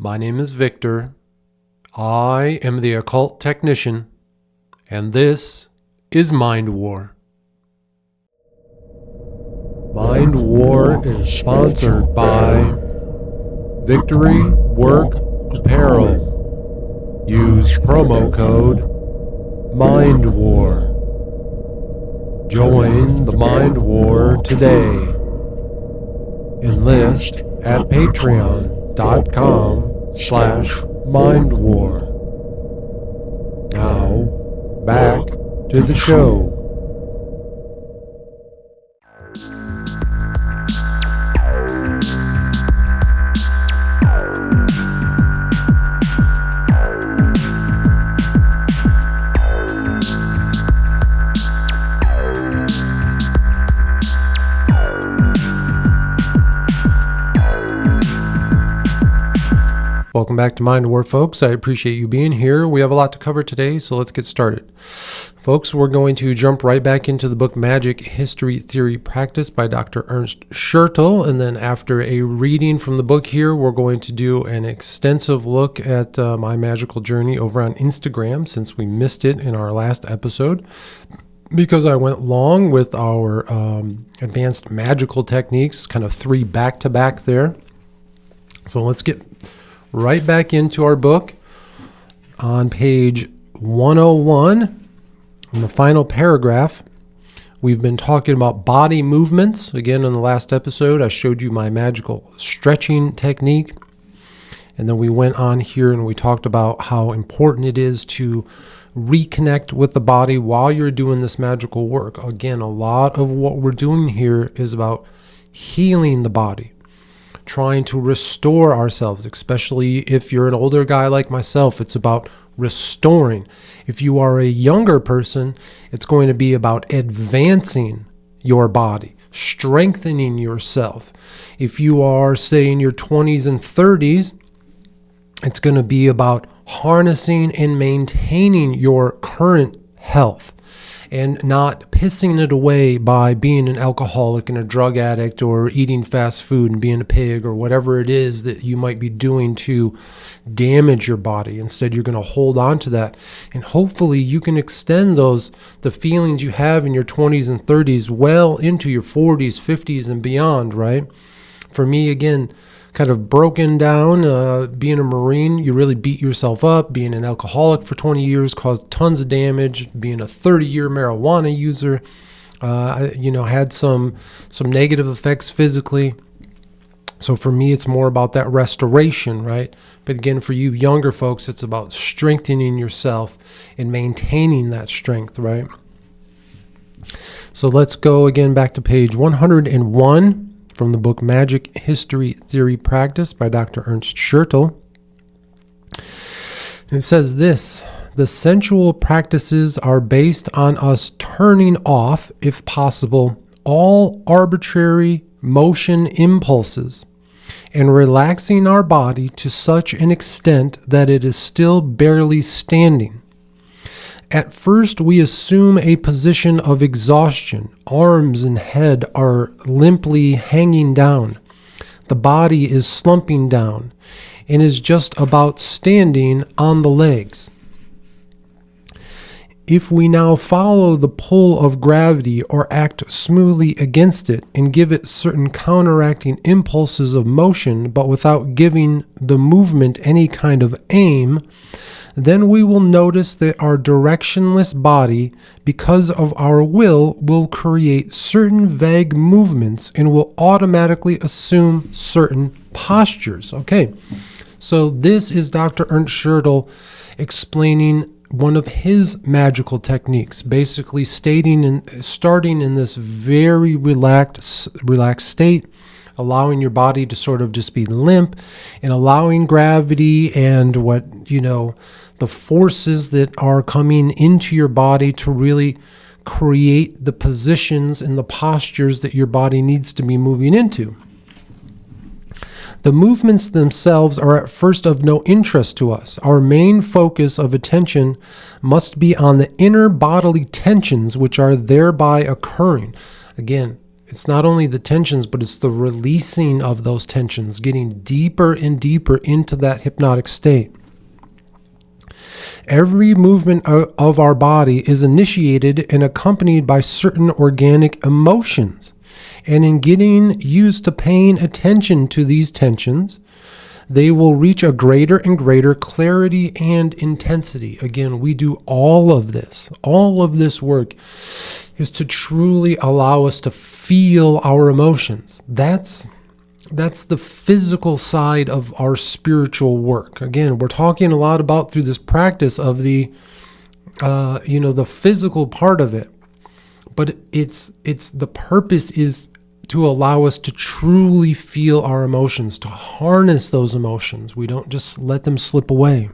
My name is Victor. I am the occult technician, and this is Mind War. Mind War is sponsored by Victory Work Apparel. Use promo code Mind War. Join the Mind War today. Enlist at patreon.com/mindwar. Now, back to the show. Welcome back to Mind War, folks. I appreciate you being here. We have a lot to cover today, so let's get started. Folks, we're going to jump right back into the book Magic History Theory Practice by Dr. Ernst Schertl, and then after a reading from the book here, we're going to do an extensive look at my magical journey over on Instagram, since we missed it in our last episode, because I went long with our advanced magical techniques, kind of 3 back-to-back there. So let's get right back into our book on page 101. In the final paragraph, we've been talking about body movements. Again, in the last episode, I showed you my magical stretching technique. And then we went on here and we talked about how important it is to reconnect with the body while you're doing this magical work. Again, a lot of what we're doing here is about healing the body, trying to restore ourselves, especially if you're an older guy like myself. It's about restoring. If you are a younger person, it's going to be about advancing your body, strengthening yourself. If you are, say, in your 20s and 30s, it's going to be about harnessing and maintaining your current health and not pissing it away by being an alcoholic and a drug addict or eating fast food and being a pig or whatever it is that you might be doing to damage your body. Instead, you're going to hold on to that. And hopefully you can extend the feelings you have in your 20s and 30s well into your 40s, 50s, and beyond, right? For me, again, kind of broken down, being a Marine, you really beat yourself up. Being an alcoholic for 20 years caused tons of damage. Being a 30-year marijuana user, had some negative effects physically. So for me, it's more about that restoration, right? But again, for you younger folks, it's about strengthening yourself and maintaining that strength, right? So let's go again back to page 101. From the book Magic History Theory Practice by Dr. Ernst Schertl. And it says this: the sensual practices are based on us turning off, if possible, all arbitrary motion impulses and relaxing our body to such an extent that it is still barely standing. At first, we assume a position of exhaustion. Arms and head are limply hanging down. The body is slumping down and is just about standing on the legs. If we now follow the pull of gravity or act smoothly against it and give it certain counteracting impulses of motion, but without giving the movement any kind of aim, then we will notice that our directionless body, because of our will create certain vague movements and will automatically assume certain postures. Okay, so this is Dr. Ernst Schertl explaining one of his magical techniques, basically starting in this very relaxed state, allowing your body to sort of just be limp and allowing gravity and the forces that are coming into your body to really create the positions and the postures that your body needs to be moving into. The movements themselves are at first of no interest to us. Our main focus of attention must be on the inner bodily tensions which are thereby occurring. Again, It's not only the tensions, but it's the releasing of those tensions, getting deeper and deeper into that hypnotic state. Every movement of our body is initiated and accompanied by certain organic emotions. And in getting used to paying attention to these tensions, they will reach a greater and greater clarity and intensity. Again, we do all of this. All of this work is to truly allow us to feel our emotions. That's the physical side of our spiritual work. Again, we're talking a lot about through this practice of the physical part of it. But it's the purpose is to allow us to truly feel our emotions, to harness those emotions. We don't just let them slip away.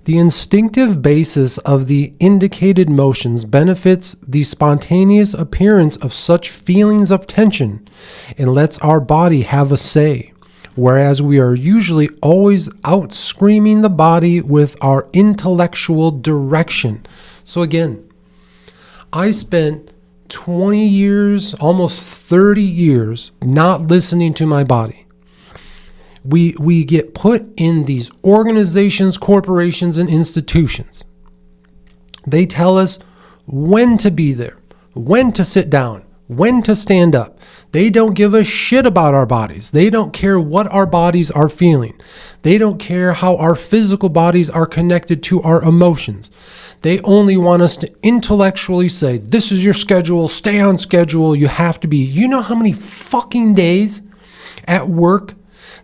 The instinctive basis of the indicated motions benefits the spontaneous appearance of such feelings of tension and lets our body have a say, whereas we are usually always out screaming the body with our intellectual direction. So again, I spent 20 years, almost 30 years, not listening to my body. We get put in these organizations, corporations, and institutions. They tell us when to be there, when to sit down, when to stand up. They don't give a shit about our bodies. They don't care what our bodies are feeling. They don't care how our physical bodies are connected to our emotions. They only want us to intellectually say, this is your schedule, stay on schedule, you have to be. You know how many fucking days at work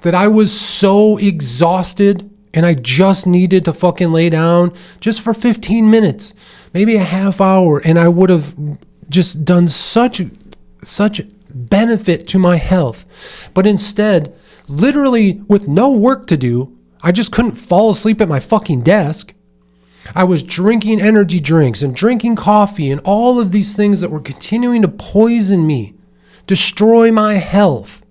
that I was so exhausted and I just needed to fucking lay down just for 15 minutes, maybe a half hour, and I would have just done such benefit to my health. But instead, literally with no work to do, I just couldn't fall asleep at my fucking desk. I was drinking energy drinks and drinking coffee and all of these things that were continuing to poison me, destroy my health,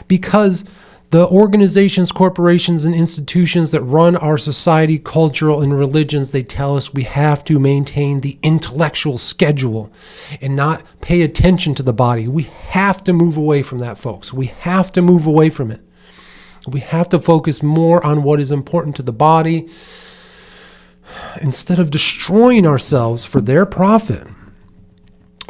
because the organizations, corporations, and institutions that run our society, cultural, and religions, they tell us we have to maintain the intellectual schedule and not pay attention to the body. We have to move away from that, folks. We have to move away from it. We have to focus more on what is important to the body instead of destroying ourselves for their profit.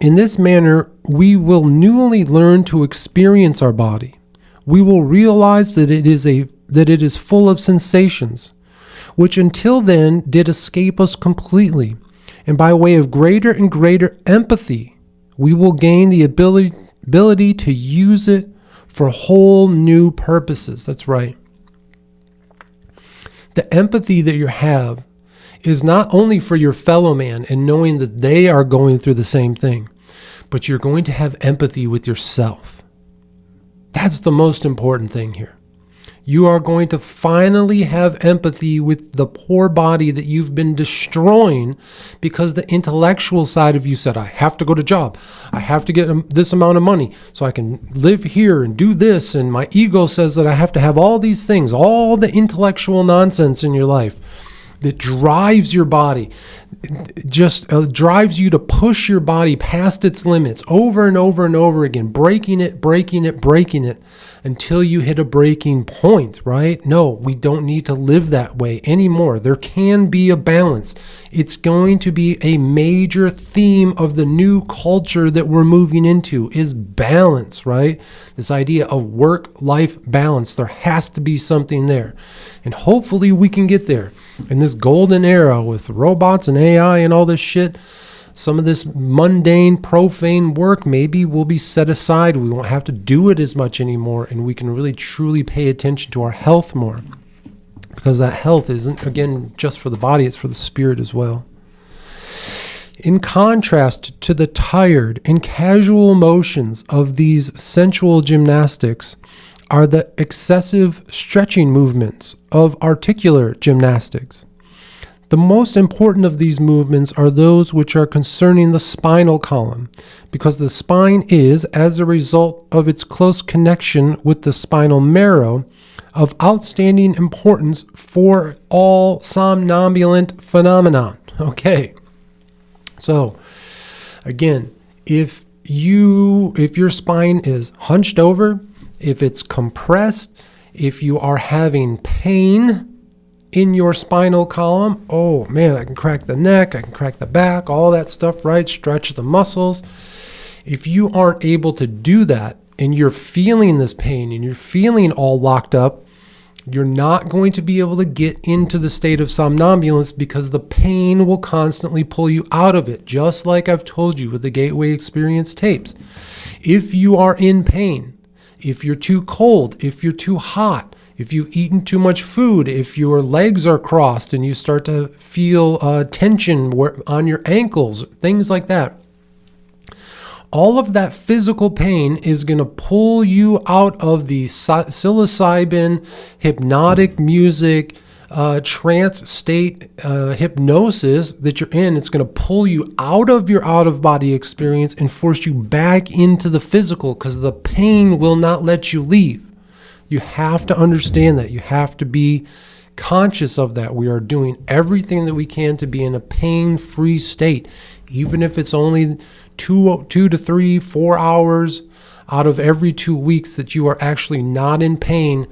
In this manner, we will newly learn to experience our body. We will realize that it is full of sensations, which until then did escape us completely. And by way of greater and greater empathy, we will gain the ability to use it for whole new purposes. That's right. The empathy that you have is not only for your fellow man and knowing that they are going through the same thing, but you're going to have empathy with yourself. That's the most important thing here. You are going to finally have empathy with the poor body that you've been destroying because the intellectual side of you said, I have to go to job. I have to get this amount of money so I can live here and do this. And my ego says that I have to have all these things, all the intellectual nonsense in your life that drives your body, just drives you to push your body past its limits over and over and over again, breaking it until you hit a breaking point, right? No, we don't need to live that way anymore. There can be a balance. It's going to be a major theme of the new culture that we're moving into is balance, right? This idea of work-life balance. There has to be something there. And hopefully we can get there. In this golden era with robots and AI and all this shit, some of this mundane, profane work maybe will be set aside. We won't have to do it as much anymore, and we can really truly pay attention to our health more, because that health isn't, again, just for the body, it's for the spirit as well. In contrast to the tired and casual motions of these sensual gymnastics are the excessive stretching movements of articular gymnastics. The most important of these movements are those which are concerning the spinal column, because the spine is, as a result of its close connection with the spinal marrow, of outstanding importance for all somnambulant phenomena. Okay, so again, if if your spine is hunched over, if it's compressed, if you are having pain in your spinal column, oh man, I can crack the neck, I can crack the back, all that stuff, right? Stretch the muscles. If you aren't able to do that and you're feeling this pain and you're feeling all locked up, you're not going to be able to get into the state of somnambulance because the pain will constantly pull you out of it, just like I've told you with the Gateway Experience tapes. If you are in pain, if you're too cold, if you're too hot, if you've eaten too much food, if your legs are crossed and you start to feel tension on your ankles, things like that, all of that physical pain is going to pull you out of the psilocybin, hypnotic music, trance state, hypnosis that you're in. It's going to pull you out of your out-of-body experience and force you back into the physical because the pain will not let you leave. You have to understand that. You have to be conscious of that. We are doing everything that we can to be in a pain-free state, even if it's only 2 to 3, 4 hours out of every 2 weeks that you are actually not in pain.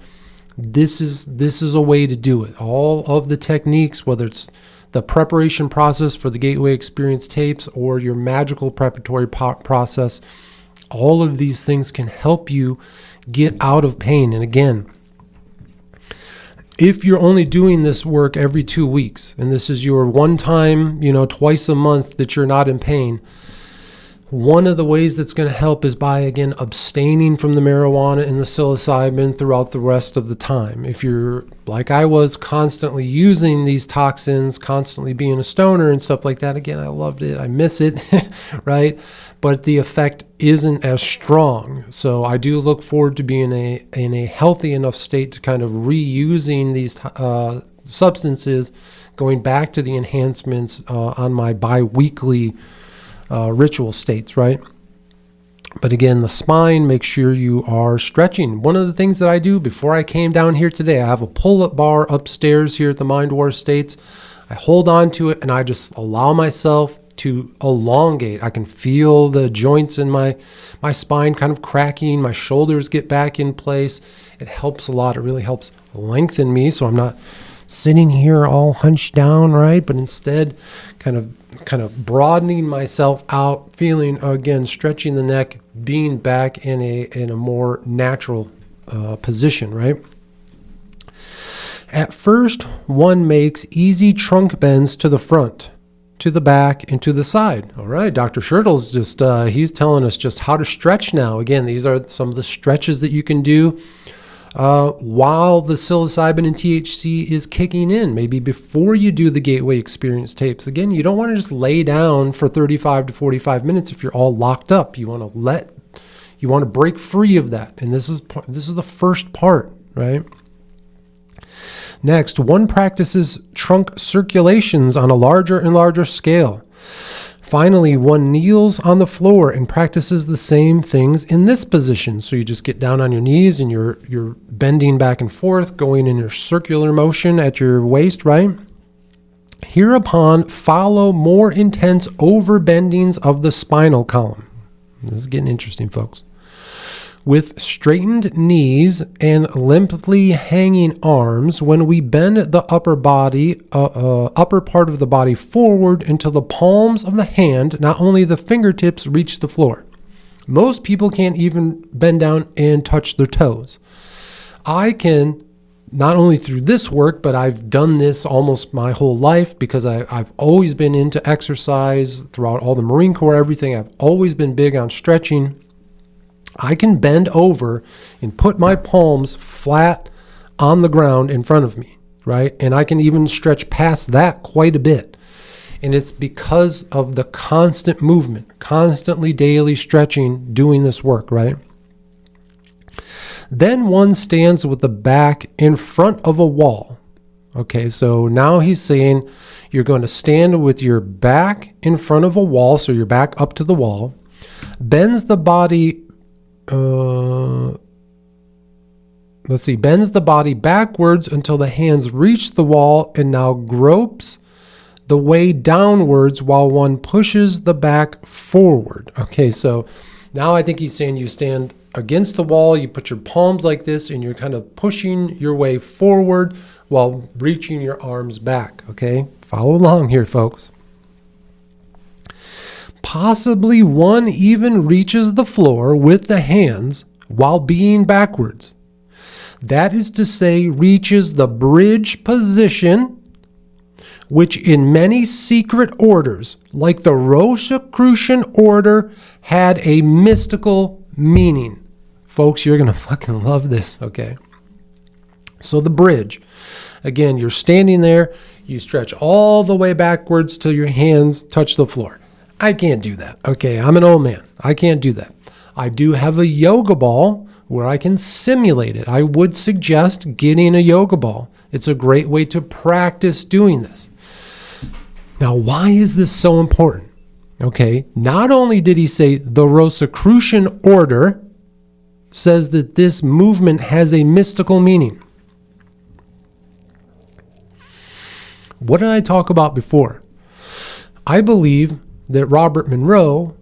This is a way to do it. All of the techniques, whether it's the preparation process for the Gateway Experience tapes or your magical preparatory process, all of these things can help you get out of pain. And again, if you're only doing this work every 2 weeks, and this is your one time, twice a month that you're not in pain, one of the ways that's going to help is by, again, abstaining from the marijuana and the psilocybin throughout the rest of the time. If you're, like I was, constantly using these toxins, constantly being a stoner and stuff like that, again, I loved it. I miss it, right? But the effect isn't as strong. So I do look forward to being in a healthy enough state to kind of reusing these substances, going back to the enhancements on my bi-weekly ritual states, right? But again, the spine, make sure you are stretching. One of the things that I do before I came down here today, I have a pull-up bar upstairs here at the Mind War States. I hold on to it and I just allow myself to elongate. I can feel the joints in my spine kind of cracking. My shoulders get back in place. It helps a lot. It really helps lengthen me so I'm not sitting here all hunched down, right? But instead kind of broadening myself out, feeling, again, stretching the neck, being back in a more natural position, right? At first, one makes easy trunk bends to the front, to the back, and to the side. All right, Dr. Schertl's just, he's telling us just how to stretch now. Again, these are some of the stretches that you can do while the psilocybin and THC is kicking in, maybe before you do the Gateway Experience tapes. Again, you don't want to just lay down for 35 to 45 minutes if you're all locked up. You want to break free of that. And this is the first part, right? Next, one practices trunk circulations on a larger and larger scale. Finally, one kneels on the floor and practices the same things in this position. So you just get down on your knees and you're bending back and forth, going in your circular motion at your waist, right? Hereupon follow more intense overbendings of the spinal column. This is getting interesting, folks. With straightened knees and limply hanging arms, when we bend the upper part of the body forward until the palms of the hand, not only the fingertips, reach the floor. Most people can't even bend down and touch their toes. I can, not only through this work, but I've done this almost my whole life because I've always been into exercise throughout all the Marine Corps, everything. I've always been big on stretching. I can bend over and put my palms flat on the ground in front of me, right? And I can even stretch past that quite a bit. And it's because of the constant movement, constantly daily stretching, doing this work, right? Then one stands with the back in front of a wall. Okay, so now he's saying you're going to stand with your back in front of a wall, so your back up to the wall, bends the body bends the body backwards until the hands reach the wall, and now gropes the way downwards while one pushes the back forward. Okay, so now I think he's saying you stand against the wall, you put your palms like this, and you're kind of pushing your way forward while reaching your arms back. Okay, follow along here, folks. Possibly one even reaches the floor with the hands while being backwards. That is to say, reaches the bridge position, which in many secret orders, like the Rosicrucian order, had a mystical meaning. Folks, you're going to fucking love this, okay? So the bridge, again, you're standing there, you stretch all the way backwards till your hands touch the floor. I can't do that, okay? I'm an old man. I can't do that. I do have a yoga ball where I can simulate it. I would suggest getting a yoga ball. It's a great way to practice doing this. Now, why is this so important? Okay, not only did he say the Rosicrucian order says that this movement has a mystical meaning. What did I talk about before? I believe that Robert Monroe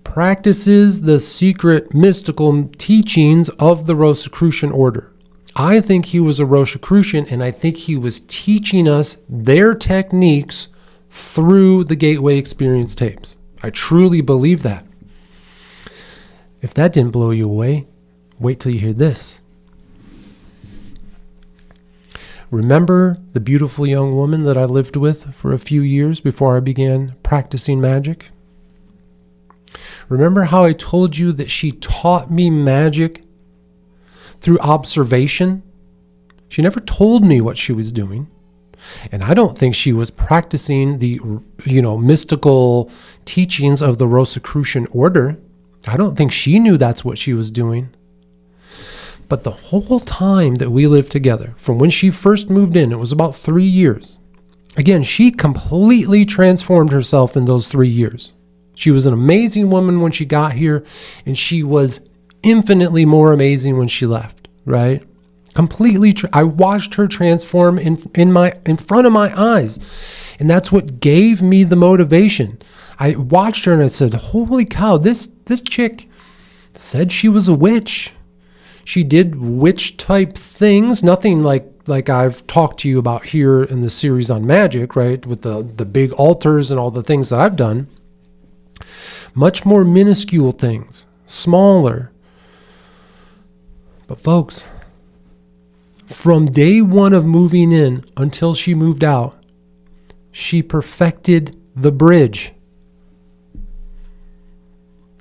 practices the secret mystical teachings of the Rosicrucian order. I think he was a Rosicrucian, and I think he was teaching us their techniques through the Gateway Experience tapes. I truly believe that. If that didn't blow you away, wait till you hear this. Remember the beautiful young woman that I lived with for a few years before I began practicing magic? Remember how I told you that she taught me magic through observation? She never told me what she was doing. And I don't think she was practicing the, mystical teachings of the Rosicrucian order. I don't think she knew that's what she was doing. But the whole time that we lived together, from when she first moved in, it was about 3 years. Again, she completely transformed herself in those 3 years. She was an amazing woman when she got here, and she was infinitely more amazing when she left, right? Completely, I watched her transform in front of my eyes, and that's what gave me the motivation. I watched her and I said, "Holy cow! This chick said she was a witch. She did witch type things, nothing like I've talked to you about here in the series on magic, right? With the big altars and all the things that I've done. Much more minuscule things, smaller. But folks, from day one of moving in until she moved out, she perfected the bridge.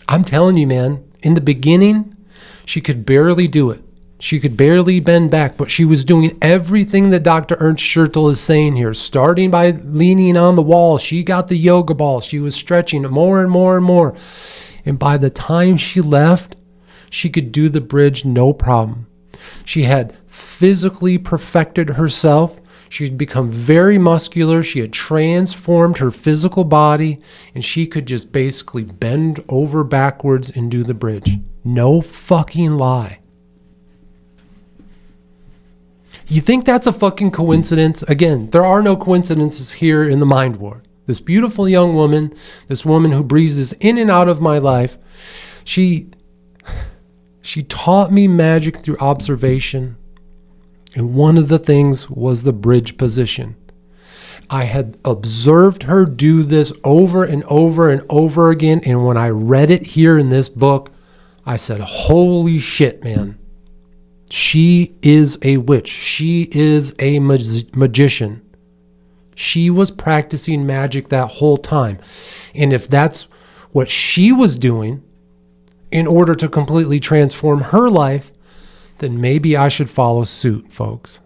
I'm telling you, man, in the beginning, she could barely do it. She could barely bend back, but she was doing everything that Dr. Ernst Schertl is saying here. Starting by leaning on the wall, she got the yoga ball. She was stretching more and more and more. And by the time she left, she could do the bridge no problem. She had physically perfected herself. She had become very muscular. She had transformed her physical body, and she could just basically bend over backwards and do the bridge. No fucking lie. You think that's a fucking coincidence? Again, there are no coincidences here in the Mind War. This beautiful young woman, this woman who breezes in and out of my life, she taught me magic through observation. And one of the things was the bridge position. I had observed her do this over and over and over again. And when I read it here in this book, I said, holy shit, man. She is a witch. She is a magician. She was practicing magic that whole time. And if that's what she was doing in order to completely transform her life, then maybe I should follow suit, folks.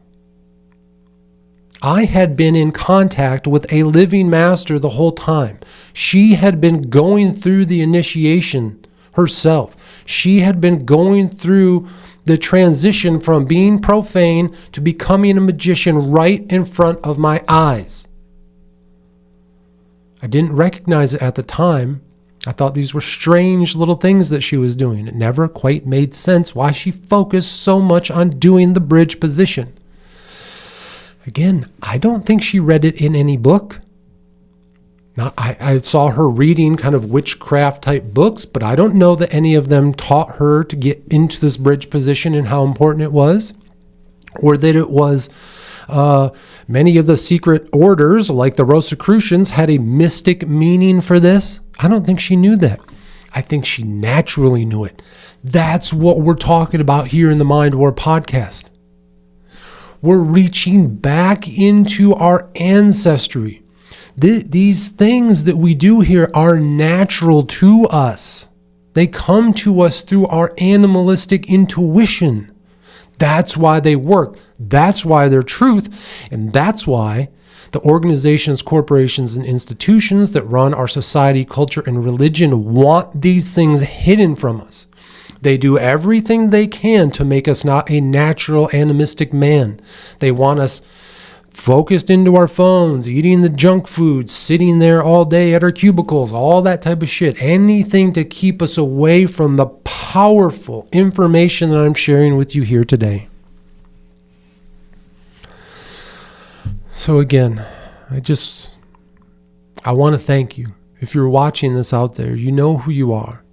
I had been in contact with a living master the whole time. She had been going through the initiation herself. She had been going through the transition from being profane to becoming a magician right in front of my eyes. I didn't recognize it at the time. I thought these were strange little things that she was doing. It never quite made sense why she focused so much on doing the bridge position. Again, I don't think she read it in any book. Now, I saw her reading kind of witchcraft type books, but I don't know that any of them taught her to get into this bridge position and how important it was, or that it was many of the secret orders, like the Rosicrucians, had a mystic meaning for this. I don't think she knew that. I think she naturally knew it. That's what we're talking about here in the Mind War podcast. We're reaching back into our ancestry. These things that we do here are natural to us. They come to us through our animalistic intuition. That's why they work. That's why they're truth. And that's why the organizations, corporations, and institutions that run our society, culture, and religion want these things hidden from us. They do everything they can to make us not a natural animistic man. They want us focused into our phones, eating the junk food, sitting there all day at our cubicles, all that type of shit. Anything to keep us away from the powerful information that I'm sharing with you here today. So again, I want to thank you. If you're watching this out there, you know who you are.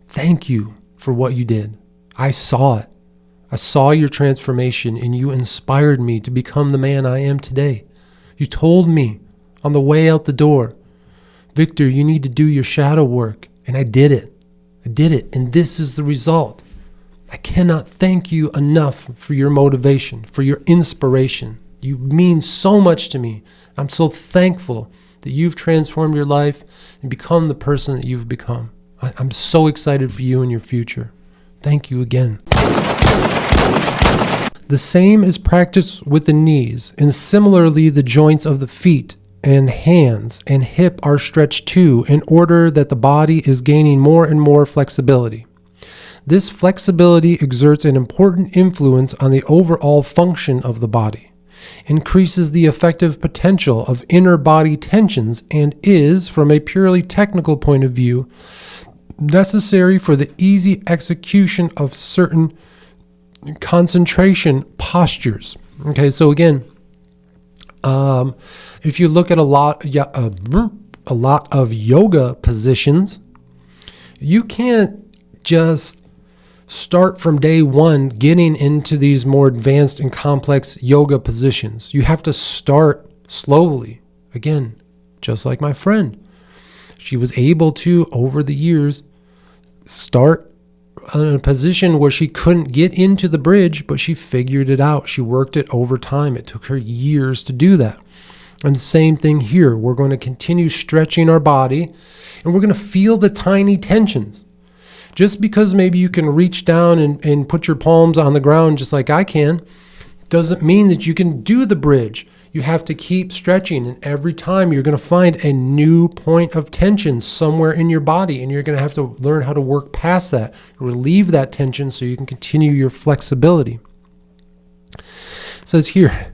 Thank you for what you did. I saw it. I saw your transformation, and you inspired me to become the man I am today. You told me on the way out the door, Victor, you need to do your shadow work. And I did it. And this is the result. I cannot thank you enough for your motivation, for your inspiration. You mean so much to me. I'm so thankful that you've transformed your life and become the person that you've become. I'm so excited for you and your future. Thank you again. The same is practiced with the knees, and similarly the joints of the feet and hands and hip are stretched too, in order that the body is gaining more and more flexibility. This flexibility exerts an important influence on the overall function of the body, increases the effective potential of inner body tensions, and is, from a purely technical point of view, necessary for the easy execution of certain concentration postures. Okay, so again, if you look at a lot of yoga positions, you can't just start from day one getting into these more advanced and complex yoga positions. You have to start slowly. Again, just like my friend. She was able to, over the years, start in a position where she couldn't get into the bridge, but she figured it out. She worked it over time. It took her years to do that. And the same thing here. We're going to continue stretching our body, and we're going to feel the tiny tensions. Just because maybe you can reach down and put your palms on the ground just like I can, doesn't mean that you can do the bridge. You have to keep stretching, and every time you're going to find a new point of tension somewhere in your body, and you're going to have to learn how to work past that, relieve that tension so you can continue your flexibility. It says here,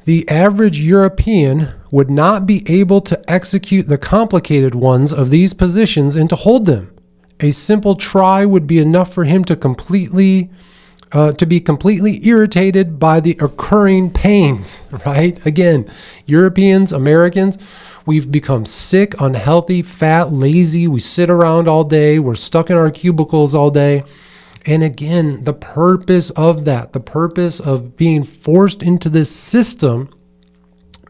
the average European would not be able to execute the complicated ones of these positions and to hold them. A simple try would be enough for him to be completely irritated by the occurring pains, right? Again, Europeans, Americans, we've become sick, unhealthy, fat, lazy. We sit around all day. We're stuck in our cubicles all day. And again, the purpose of that, the purpose of being forced into this system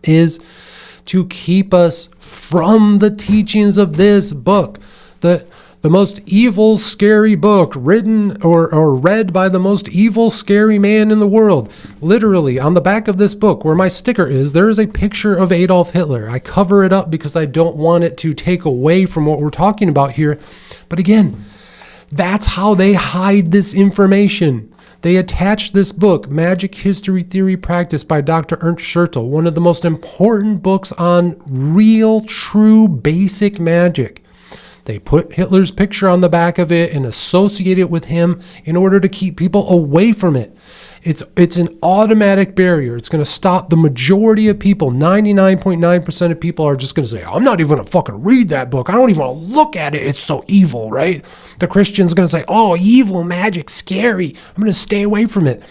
is to keep us from the teachings of this book. The most evil, scary book written or read by the most evil, scary man in the world. Literally, on the back of this book, where my sticker is, there is a picture of Adolf Hitler. I cover it up because I don't want it to take away from what we're talking about here. But again, that's how they hide this information. They attached this book, Magic History Theory Practice by Dr. Ernst Schertl, one of the most important books on real, true, basic magic. They put Hitler's picture on the back of it and associate it with him in order to keep people away from it. It's an automatic barrier. It's going to stop the majority of people. 99.9% of people are just going to say, I'm not even going to fucking read that book. I don't even want to look at it. It's so evil, right? The Christian's going to say, oh, evil magic, scary. I'm going to stay away from it.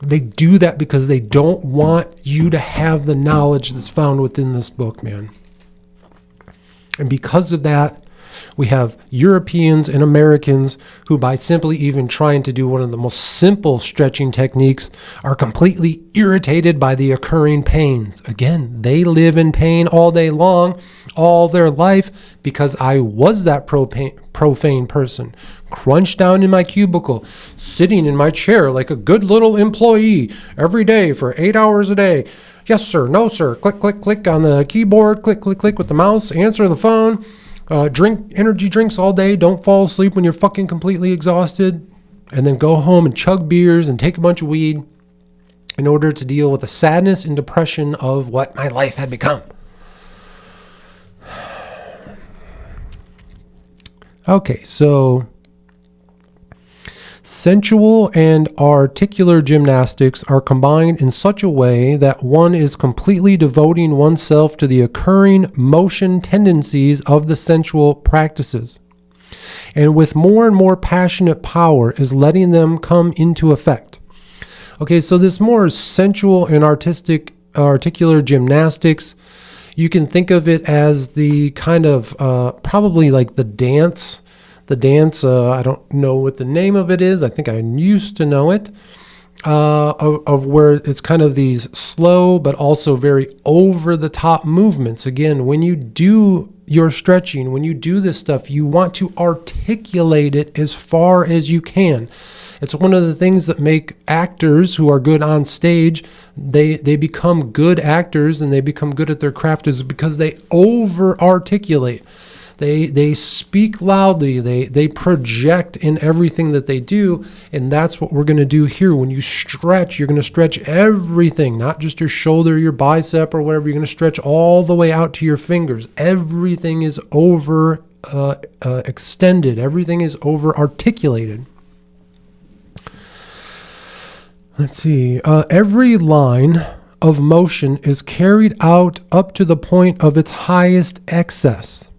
They do that because they don't want you to have the knowledge that's found within this book, man. And because of that, we have Europeans and Americans who, by simply even trying to do one of the most simple stretching techniques, are completely irritated by the occurring pains. Again, they live in pain all day long, all their life, because I was that profane person, crunched down in my cubicle, sitting in my chair like a good little employee every day for 8 hours a day. Yes, sir. No, sir. Click, click, click on the keyboard. Click, click, click with the mouse. Answer the phone. Drink energy drinks all day. Don't fall asleep when you're fucking completely exhausted. And then go home and chug beers and take a bunch of weed in order to deal with the sadness and depression of what my life had become. Okay, so sensual and articular gymnastics are combined in such a way that one is completely devoting oneself to the occurring motion tendencies of the sensual practices, and with more and more passionate power is letting them come into effect. Okay, so this more sensual and articular gymnastics, you can think of it as the kind of probably like the dance. I don't know what the name of it is. I think I used to know it, of where it's kind of these slow but also very over-the-top movements. Again, when you do your stretching, when you do this stuff, you want to articulate it as far as you can. It's one of the things that make actors who are good on stage, they become good actors and they become good at their craft, is because they over-articulate. They speak loudly, they project in everything that they do, and that's what we're going to do here. When you stretch, you're going to stretch everything, not just your shoulder, your bicep, or whatever. You're going to stretch all the way out to your fingers. Everything is over extended. Everything is over articulated. Let's see. Every line of motion is carried out up to the point of its highest excess,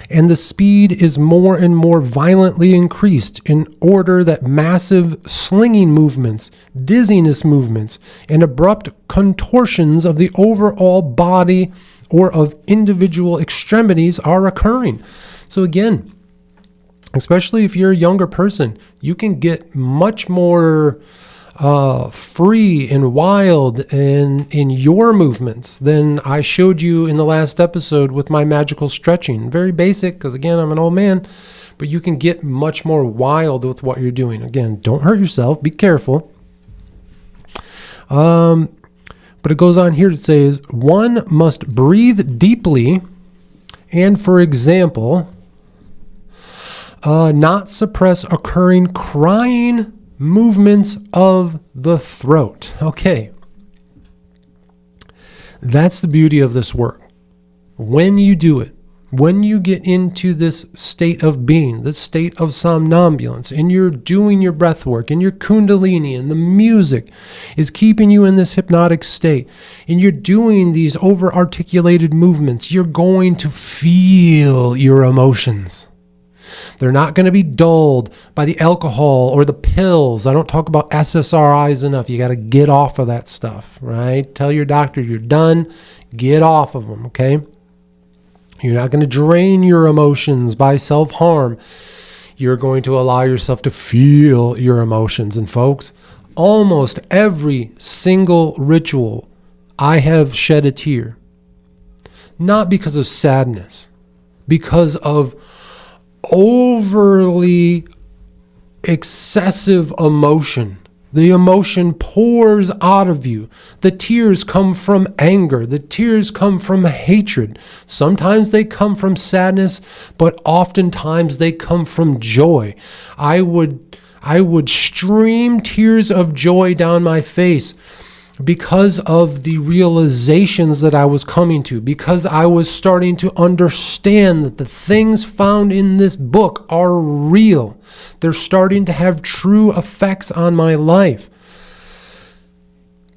and the speed is more and more violently increased in order that massive slinging movements, dizziness movements, and abrupt contortions of the overall body or of individual extremities are occurring. So again, especially if you're a younger person, you can get much more free and wild in your movements than I showed you in the last episode with my magical stretching. Very basic, because again, I'm an old man, but you can get much more wild with what you're doing. Again, don't hurt yourself. Be careful. But it goes on here to say is one must breathe deeply and, for example, not suppress occurring crying movements of the throat. Okay. That's the beauty of this work. When you do it, when you get into this state of being, this state of somnambulance, and you're doing your breath work and your kundalini and the music is keeping you in this hypnotic state, and you're doing these over-articulated movements, you're going to feel your emotions. They're not going to be dulled by the alcohol or the pills. I don't talk about SSRIs enough. You got to get off of that stuff, right? Tell your doctor you're done. Get off of them, okay? You're not going to drain your emotions by self-harm. You're going to allow yourself to feel your emotions. And folks, almost every single ritual, I have shed a tear. Not because of sadness, because of overly excessive emotion. The emotion pours out of you. The tears come from anger. The tears come from hatred. Sometimes they come from sadness, but oftentimes they come from joy. I would stream tears of joy down my face because of the realizations that I was coming to, because I was starting to understand that the things found in this book are real. They're starting to have true effects on my life.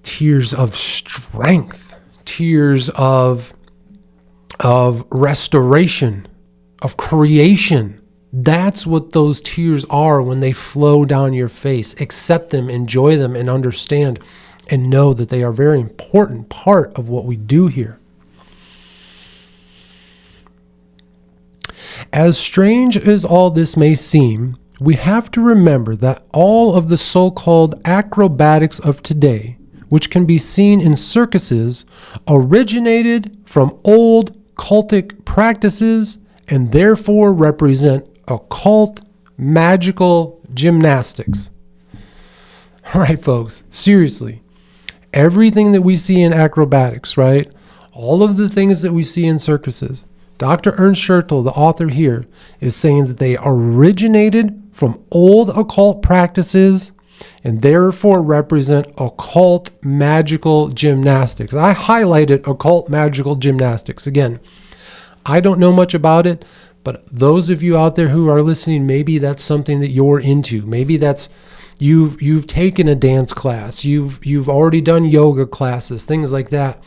Tears of strength, tears of restoration, of creation. That's what those tears are when they flow down your face. Accept them, enjoy them, and understand. And know that they are a very important part of what we do here. As strange as all this may seem, we have to remember that all of the so-called acrobatics of today, which can be seen in circuses, originated from old cultic practices and therefore represent occult magical gymnastics. All right, folks, seriously, everything that we see in acrobatics, right? All of the things that we see in circuses, Dr. Ernst Schertl, the author here, is saying that they originated from old occult practices and therefore represent occult magical gymnastics. I highlighted occult magical gymnastics. Again, I don't know much about it, but those of you out there who are listening, maybe that's something that you're into. Maybe that's you've taken a dance class, you've already done yoga classes, things like that.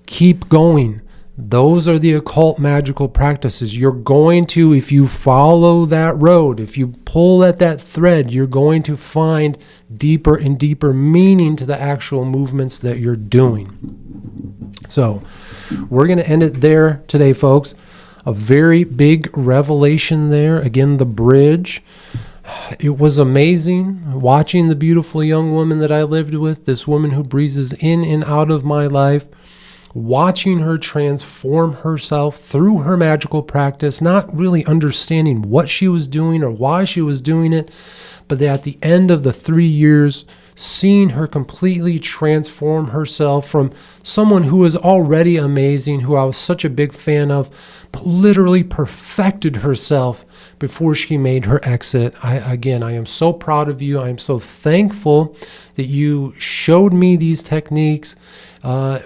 Keep going. Those are the occult magical practices. You're going to, if you follow that road, if you pull at that thread, you're going to find deeper and deeper meaning to the actual movements that you're doing. So we're going to end it there today, folks. A very big revelation there. Again, the bridge. It was amazing watching the beautiful young woman that I lived with, this woman who breezes in and out of my life, watching her transform herself through her magical practice, not really understanding what she was doing or why she was doing it, but at the end of the 3 years, seeing her completely transform herself from someone who was already amazing, who I was such a big fan of, but literally perfected herself before she made her exit. I am so proud of you. I am so thankful that you showed me these techniques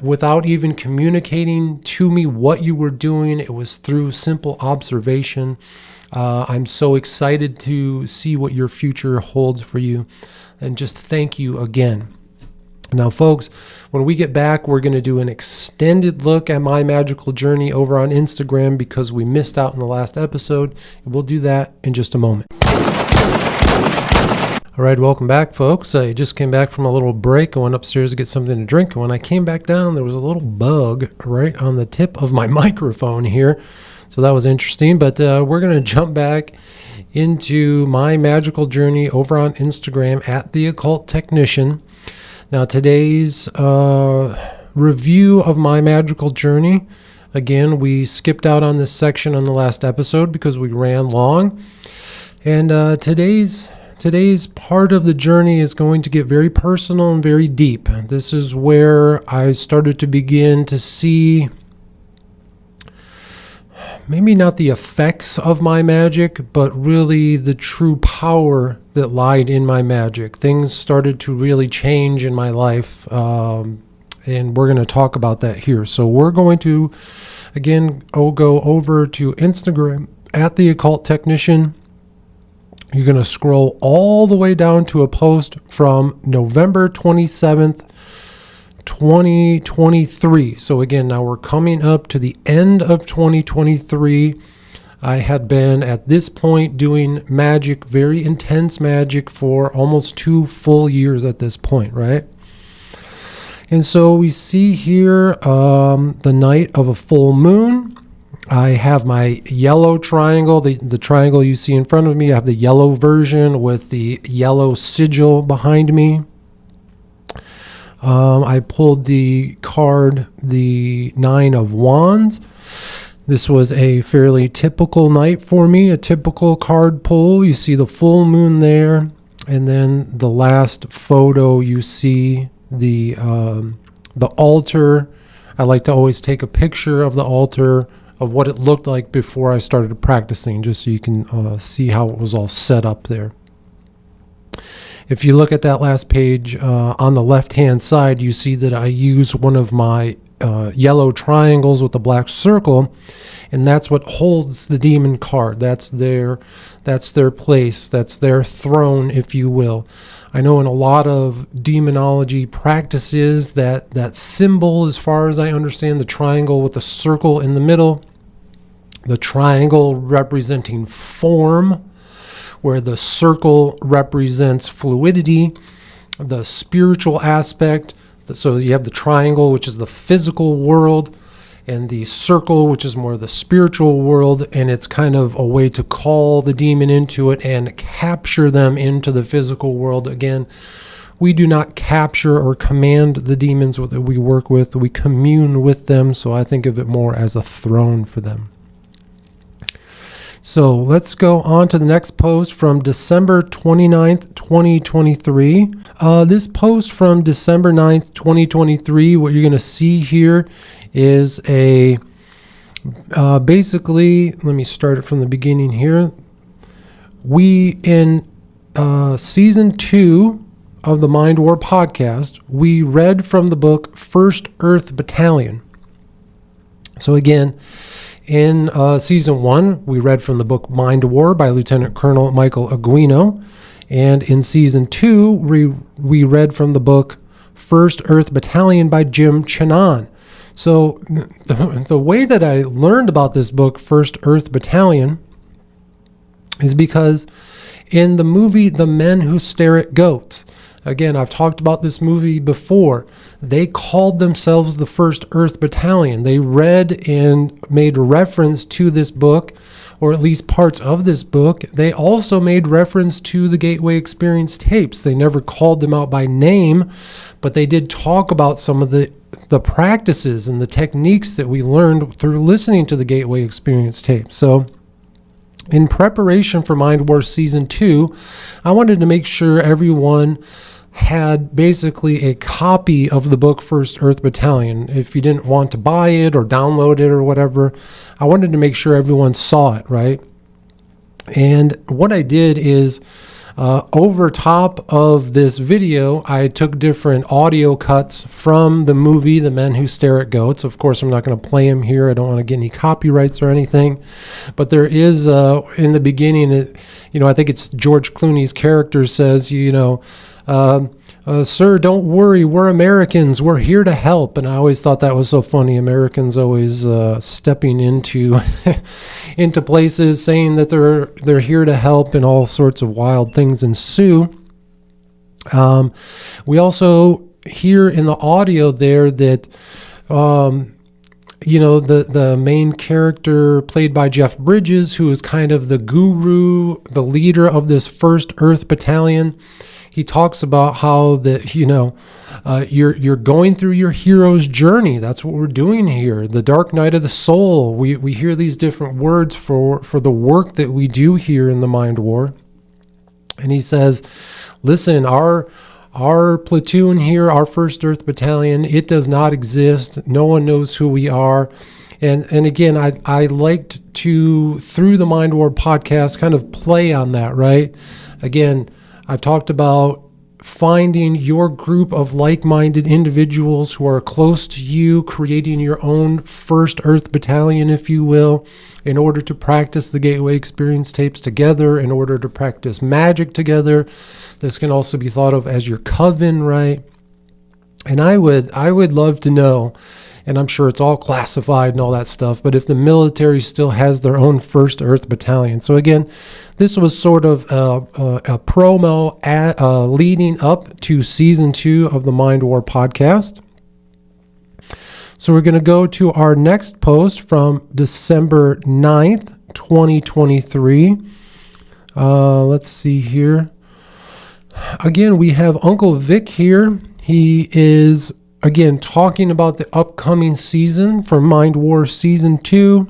without even communicating to me what you were doing. It was through simple observation. I'm so excited to see what your future holds for you. And just thank you again. Now, folks, when we get back, we're going to do an extended look at my magical journey over on Instagram because we missed out in the last episode. We'll do that in just a moment. All right, welcome back, folks. I just came back from a little break. I went upstairs to get something to drink. And when I came back down, there was a little bug right on the tip of my microphone here. So that was interesting. But we're going to jump back into my magical journey over on Instagram at The Occult Technician. Now, today's review of my magical journey, again, we skipped out on this section on the last episode because we ran long. And today's part of the journey is going to get very personal and very deep. This is where I started to begin to see maybe not the effects of my magic, but really the true power that lied in my magic. Things started to really change in my life, and we're going to talk about that here. So we're going to, again, go over to Instagram at The Occult Technician. You're going to scroll all the way down to a post from November 27th, 2023. So again, now we're coming up to the end of 2023. I had been at this point doing magic, very intense magic, for almost 2 full years at this point, right? And so we see here the night of a full moon. I have my yellow triangle, the triangle you see in front of me. I have the yellow version with the yellow sigil behind me. I pulled the card, the 9 of Wands. This was a fairly typical night for me, a typical card pull. You see the full moon there, and then the last photo you see the altar. I like to always take a picture of the altar, of what it looked like before I started practicing, just so you can see how it was all set up there. If you look at that last page on the left-hand side, you see that I use one of my yellow triangles with a black circle, and that's what holds the demon card. That's their place. That's their throne, if you will. I know in a lot of demonology practices that symbol, as far as I understand, the triangle with the circle in the middle, the triangle representing form, where the circle represents fluidity, the spiritual aspect. So you have the triangle, which is the physical world, and the circle, which is more the spiritual world, and it's kind of a way to call the demon into it and capture them into the physical world. Again, we do not capture or command the demons that we work with. We commune with them, so I think of it more as a throne for them. So let's go on to the next post from December 29th, 2023. This post from December 9th, 2023, what you're going to see here is a basically, let me start it from the beginning here. We, in season 2 of the Mind War podcast, we read from the book First Earth Battalion. So again, in season 1, we read from the book Mind War by Lieutenant Colonel Michael Aguino. And in season 2, we read from the book First Earth Battalion by Jim Chanan. So the way that I learned about this book, First Earth Battalion, is because in the movie The Men Who Stare at Goats, again, I've talked about this movie before. They called themselves the First Earth Battalion. They read and made reference to this book, or at least parts of this book. They also made reference to the Gateway Experience tapes. They never called them out by name, but they did talk about some of the practices and the techniques that we learned through listening to the Gateway Experience tape. So in preparation for Mind War Season 2, I wanted to make sure everyone had basically a copy of the book First Earth Battalion. If you didn't want to buy it or download it or whatever, I wanted to make sure everyone saw it, right? And what I did is, over top of this video, I took different audio cuts from the movie The Men Who Stare at Goats. Of course, I'm not going to play them here. I don't want to get any copyrights or anything. But there is, in the beginning, I think it's George Clooney's character says, sir, don't worry, we're Americans, we're here to help. And I always thought that was so funny. Americans always stepping into into places saying that they're here to help, and all sorts of wild things ensue. We also hear in the audio there that the main character played by Jeff Bridges, who is kind of the guru, the leader of this First Earth Battalion. He talks about how that you're going through your hero's journey. That's what we're doing here. The dark night of the soul. We hear these different words for the work that we do here in the Mind War. And he says, listen, our platoon here, our First Earth Battalion, it does not exist. No one knows who we are. And again, I liked to, through the Mind War podcast, kind of play on that, right? Again, I've talked about finding your group of like-minded individuals who are close to you, creating your own First Earth Battalion, if you will, in order to practice the Gateway Experience tapes together, in order to practice magic together. This can also be thought of as your coven, right? And I would love to know, and I'm sure it's all classified and all that stuff, but if the military still has their own First Earth Battalion. So again, this was sort of a promo leading up to Season 2 of the Mind War podcast. So we're going to go to our next post from December 9th, 2023. Let's see here. Again, we have Uncle Vic here. He is, again, talking about the upcoming season for Mind War Season 2.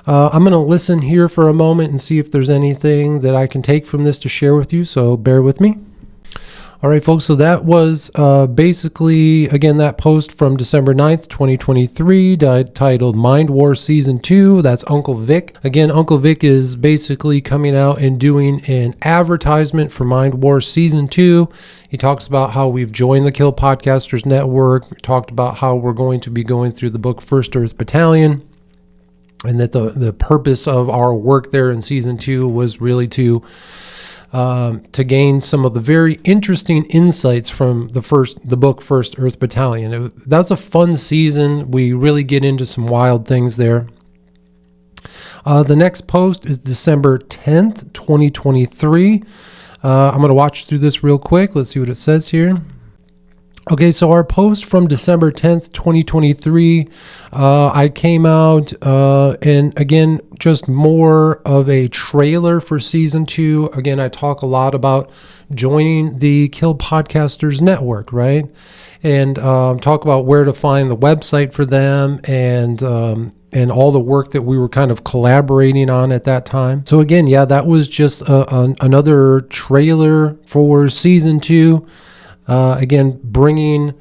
I'm going to listen here for a moment and see if there's anything that I can take from this to share with you, so bear with me. All right, folks, so that was basically, again, that post from December 9th, 2023, titled Mind War Season 2. That's Uncle Vic. Again, Uncle Vic is basically coming out and doing an advertisement for Mind War Season 2. He talks about how we've joined the Kill Podcasters Network, talked about how we're going to be going through the book First Earth Battalion, and that the purpose of our work there in Season 2 was really to gain some of the very interesting insights from the book First Earth Battalion. That's a fun season. We really get into some wild things there. The next post is December 10th, 2023. I'm going to watch through this real quick. Let's see what it says here. Okay, so our post from December 10th, 2023, I came out and again, just more of a trailer for season 2. Again, I talk a lot about joining the Kill Podcasters Network, right? And talk about where to find the website for them and all the work that we were kind of collaborating on at that time. So again, yeah, that was just another trailer for season 2. Again, bringing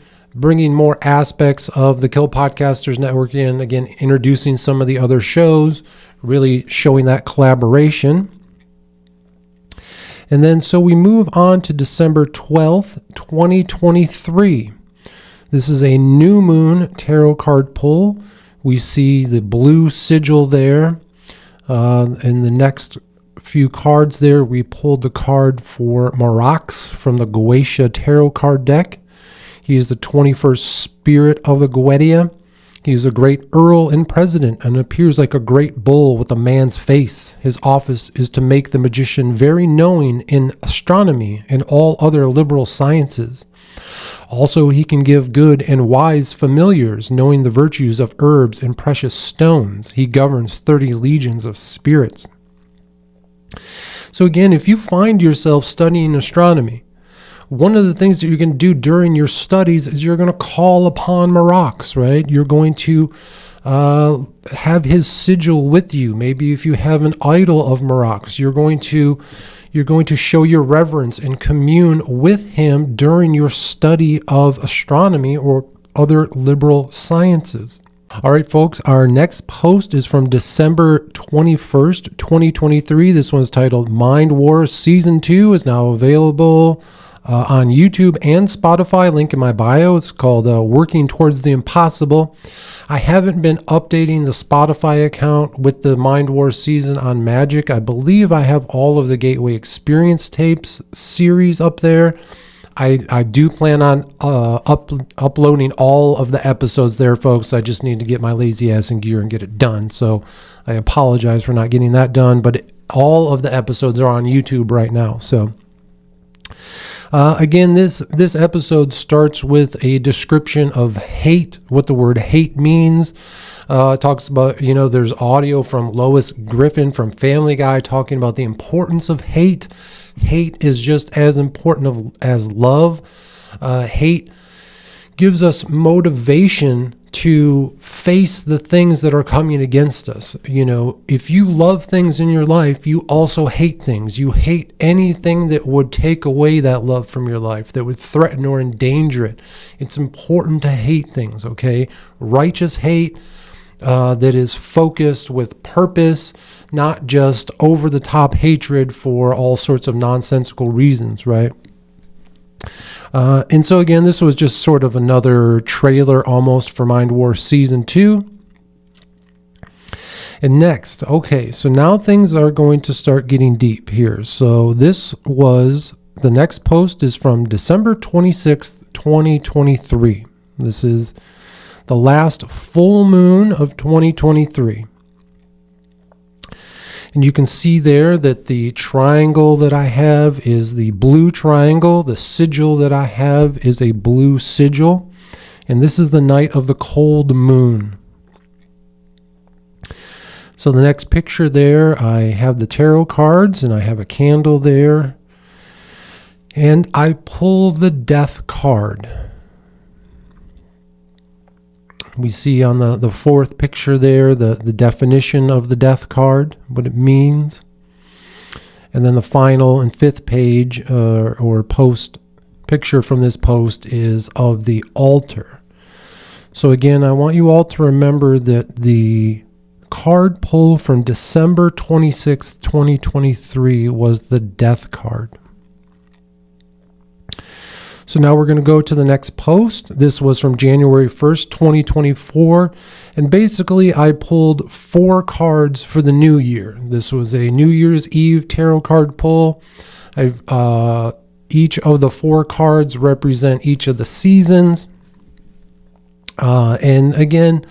more aspects of the Kill Podcasters Network in, again, introducing some of the other shows, really showing that collaboration. And then, so we move on to December 12th, 2023. This is a new moon tarot card pull. We see the blue sigil there. In the next few cards there, we pulled the card for Marax from the Goetia Tarot card deck. He is the 21st spirit of the Goetia. He is a great earl and president and appears like a great bull with a man's face. His office is to make the magician very knowing in astronomy and all other liberal sciences. Also, he can give good and wise familiars, knowing the virtues of herbs and precious stones. He governs 30 legions of spirits. So again, if you find yourself studying astronomy, one of the things that you're going to do during your studies is you're going to call upon Marax, right? You're going to have his sigil with you. Maybe if you have an idol of Marax, you're going to show your reverence and commune with him during your study of astronomy or other liberal sciences. All right, folks, our next post is from December 21st, 2023. This one's titled Mind War Season 2 is now available on YouTube and Spotify. Link in my bio. It's called Working Towards the Impossible. I haven't been updating the Spotify account with the Mind War season on Magic. I believe I have all of the Gateway Experience Tapes series up there. I do plan on uploading all of the episodes there, folks. I just need to get my lazy ass in gear and get it done. So I apologize for not getting that done, but all of the episodes are on YouTube right now. So again, this episode starts with a description of hate, what the word hate means. It talks about, there's audio from Lois Griffin from Family Guy talking about the importance of hate. Hate is just as important as love. Hate gives us motivation to face the things that are coming against us. If you love things in your life, you also hate things. You hate anything that would take away that love from your life, that would threaten or endanger it. It's important to hate things, okay? Righteous hate that is focused with purpose, not just over-the-top hatred for all sorts of nonsensical reasons, right? And so again, this was just sort of another trailer almost for Mind War Season 2. And next, okay, so now things are going to start getting deep here. So the next post is from December 26th, 2023. This is the last full moon of 2023. And you can see there that the triangle that I have is the blue triangle. The sigil that I have is a blue sigil. And this is the night of the cold moon. So the next picture there, I have the tarot cards and I have a candle there. And I pull the death card. We see on the fourth picture there the definition of the death card, what it means. And then the final and fifth page or post picture from this post is of the altar. So again, I want you all to remember that the card pull from December 26th, 2023 was the death card. So now we're going to go to the next post. This was from January 1st, 2024. And basically, I pulled 4 cards for the new year. This was a New Year's Eve tarot card pull. Each of the 4 cards represent each of the seasons. And again,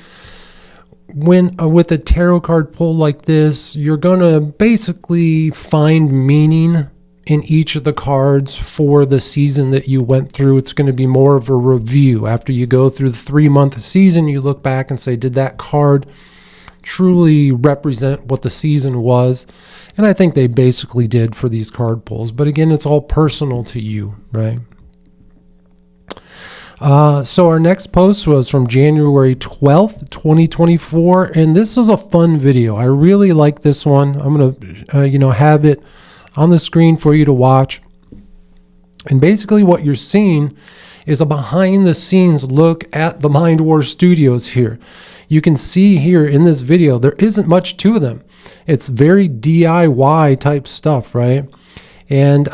with a tarot card pull like this, you're going to basically find meaning in each of the cards for the season that you went through. It's going to be more of a review. After you go through the 3-month season, you look back and say, did that card truly represent what the season was? And I think they basically did for these card pulls. But again, it's all personal to you, right? So our next post was from January 12th, 2024, and this is a fun video. I really like this one. I'm going to, have it on the screen for you to watch. And basically what you're seeing is a behind the scenes look at the Mind War Studios here. You can see here in this video, there isn't much to them. It's very DIY type stuff, right? And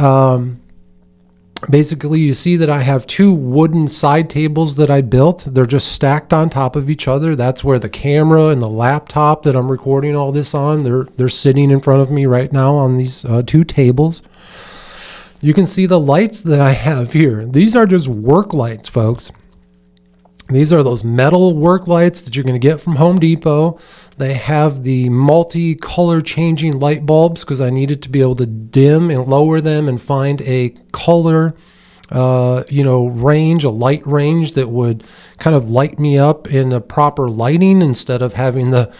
basically you see that I have 2 wooden side tables that I built. They're just stacked on top of each other. That's where the camera and the laptop that I'm recording all this on, they're sitting in front of me right now on these 2 tables. You can see the lights that I have here. These are just work lights, folks. These are those metal work lights that you're going to get from Home Depot. They have the multi-color changing light bulbs because I needed to be able to dim and lower them and find a color, range, a light range that would kind of light me up in a proper lighting instead of having the,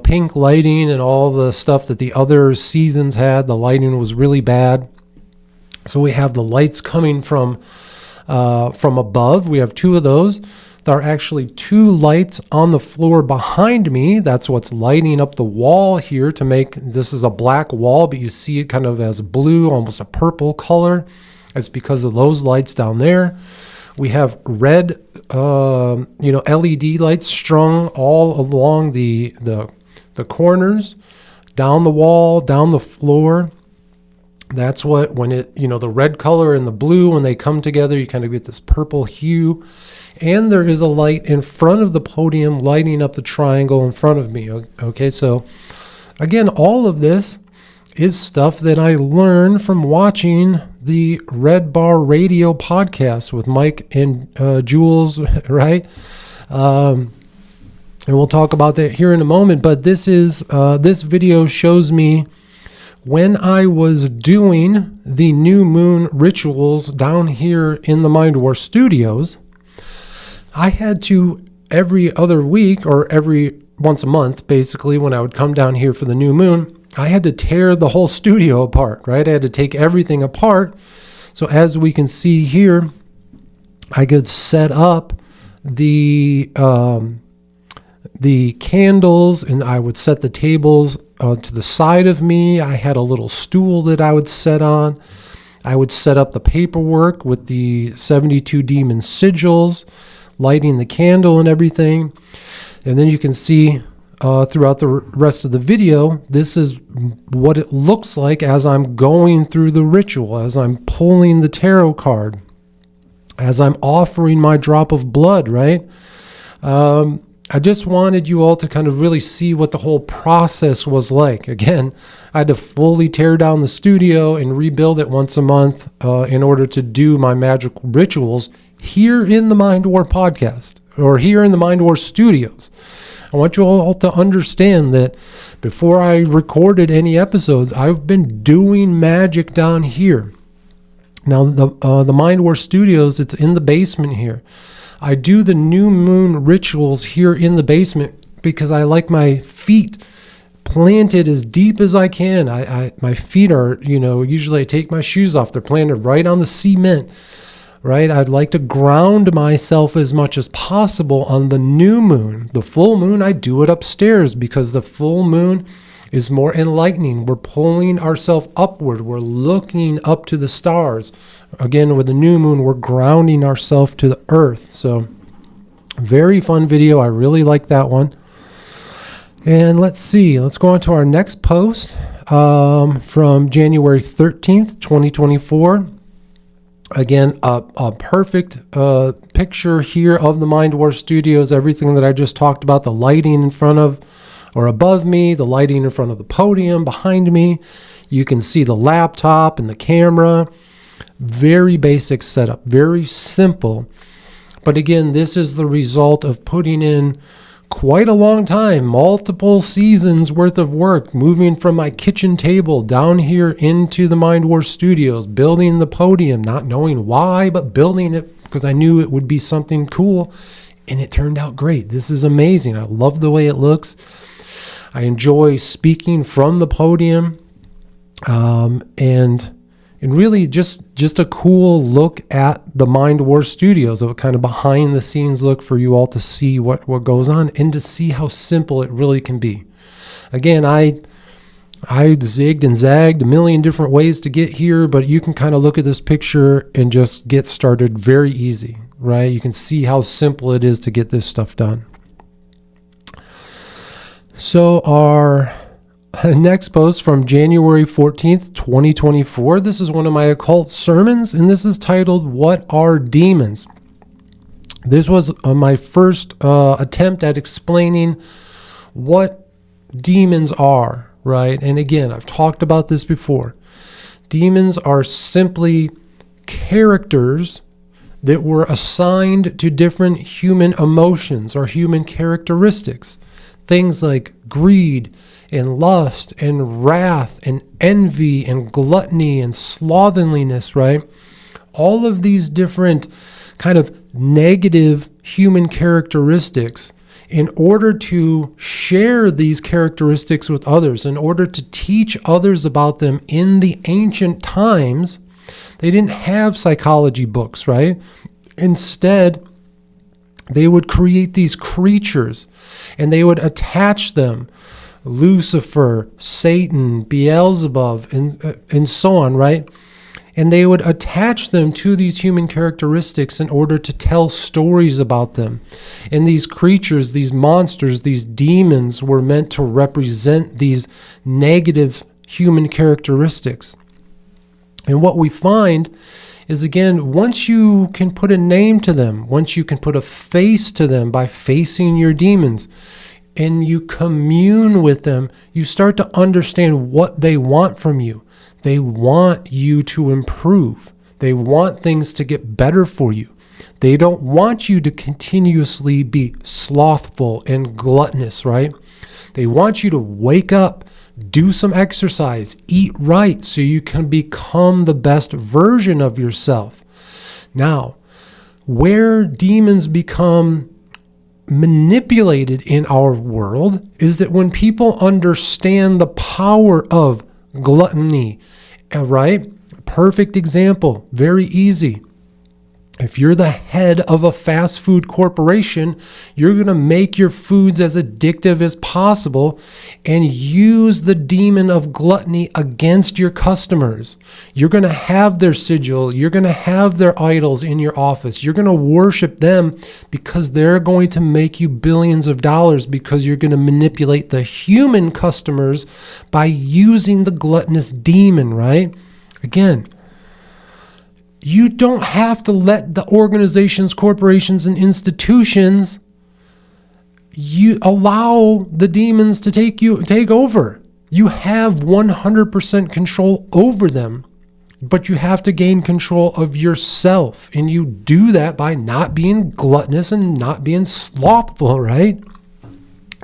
pink lighting and all the stuff that the other seasons had. The lighting was really bad. So we have the lights coming from above. We have 2 of those. There are actually 2 lights on the floor behind me. That's what's lighting up the wall here to make, this is a black wall, but you see it kind of as blue, almost a purple color. It's because of those lights down there. We have red, LED lights strung all along the corners, down the wall, down the floor. That's what, when it, the red color and the blue, when they come together, you kind of get this purple hue. And there is a light in front of the podium lighting up the triangle in front of me. Okay, so again, all of this is stuff that I learned from watching the Red Bar Radio podcast with Mike and Jules, right? And we'll talk about that here in a moment. But this video shows me when I was doing the new moon rituals down here in the Mind War Studios. I had to, every other week or every once a month, basically, when I would come down here for the new moon, I had to tear the whole studio apart, right? I had to take everything apart. So as we can see here, I could set up the candles, and I would set the tables to the side of me. I had a little stool that I would set on. I would set up the paperwork with the 72 demon sigils, lighting the candle and everything. And then you can see throughout the rest of the video, this is what it looks like as I'm going through the ritual, as I'm pulling the tarot card, as I'm offering my drop of blood, right? I just wanted you all to kind of really see what the whole process was like. Again, I had to fully tear down the studio and rebuild it once a month in order to do my magical rituals here in the Mind War podcast, or here in the Mind War Studios. I want you all to understand that before I recorded any episodes, I've been doing magic down here. Now, the Mind War Studios, it's in the basement here. I do the new moon rituals here in the basement because I like my feet planted as deep as I can. My feet are, usually I take my shoes off. They're planted right on the cement, right? I'd like to ground myself as much as possible on the new moon. The full moon, I do it upstairs because the full moon is more enlightening. We're pulling ourselves upward. We're looking up to the stars. Again, with the new moon, we're grounding ourselves to the earth. So, very fun video. I really like that one. And let's see. Let's go on to our next post from January 13th, 2024. Again, a perfect picture here of the Mind War Studios. Everything that I just talked about, the lighting in front of or above me, the lighting in front of the podium behind me. You can see the laptop and the camera. Very basic setup, very simple. But again, this is the result of putting in quite a long time, multiple seasons worth of work, moving from my kitchen table down here into the Mind War studios, building the podium, not knowing why, but building it because I knew it would be something cool. And it turned out great. This is amazing. I love the way it looks. I enjoy speaking from the podium. And really just a cool look at the Mind War Studios, a kind of behind the scenes look for you all to see what goes on and to see how simple it really can be. Again, I zigged and zagged a million different ways to get here, but you can kind of look at this picture and just get started very easy, right? You can see how simple it is to get this stuff done. So our next post from January 14th, 2024. This is one of my occult sermons, and this is titled, What Are Demons? This was my first attempt at explaining what demons are, right? And again, I've talked about this before. Demons are simply characters that were assigned to different human emotions or human characteristics. Things like greed and lust and wrath and envy and gluttony and slovenliness, right? All of these different kind of negative human characteristics, in order to share these characteristics with others, in order to teach others about them in the ancient times, they didn't have psychology books, right? Instead, they would create these creatures and they would attach them, Lucifer, Satan, Beelzebub, and so on, right? And they would attach them to these human characteristics in order to tell stories about them. And these creatures, these monsters, these demons were meant to represent these negative human characteristics. And what we find is, again, once you can put a name to them, once you can put a face to them by facing your demons, and you commune with them, you start to understand what they want from you. They want you to improve. They want things to get better for you. They don't want you to continuously be slothful and gluttonous, right? They want you to wake up, do some exercise, eat right so you can become the best version of yourself. Now, where demons become manipulated in our world is that when people understand the power of gluttony, right? Perfect example, very easy. If you're the head of a fast food corporation, you're going to make your foods as addictive as possible and use the demon of gluttony against your customers. You're going to have their sigil. You're going to have their idols in your office. You're going to worship them because they're going to make you billions of dollars, because you're going to manipulate the human customers by using the gluttonous demon, right? Again, you don't have to let the organizations, corporations, and institutions you allow the demons to take over. You have 100% control over them, but you have to gain control of yourself. And you do that by not being gluttonous and not being slothful, right?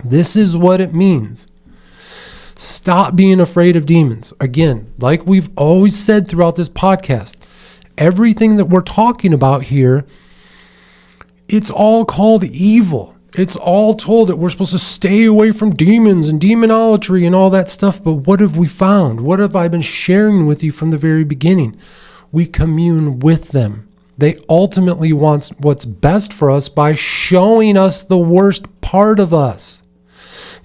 This is what it means. Stop being afraid of demons. Again, like we've always said throughout this podcast, everything that we're talking about here, it's all called evil. It's all told that we're supposed to stay away from demons and demonolatry and all that stuff. But what have we found? What have I been sharing with you from the very beginning? We commune with them. They ultimately want what's best for us by showing us the worst part of us.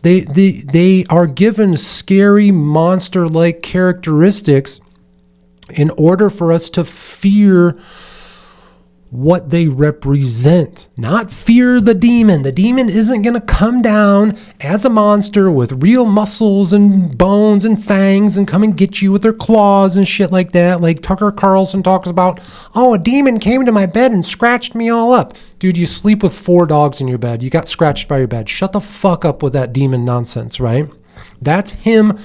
They are given scary monster-like characteristics in order for us to fear what they represent, not fear the demon. The demon isn't going to come down as a monster with real muscles and bones and fangs and come and get you with their claws and shit like that. Like Tucker Carlson talks about, oh, a demon came to my bed and scratched me all up. Dude, you sleep with 4 dogs in your bed. You got scratched by your bed. Shut the fuck up with that demon nonsense, right? That's him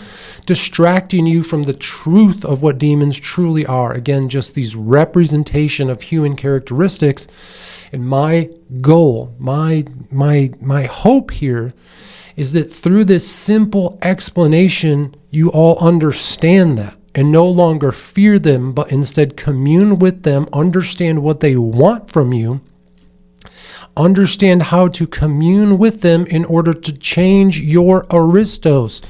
distracting you from the truth of what demons truly are. Again, just these representation of human characteristics. And my goal, my hope here is that through this simple explanation, you all understand that and no longer fear them, but instead commune with them, understand what they want from you, understand how to commune with them in order to change your aristos,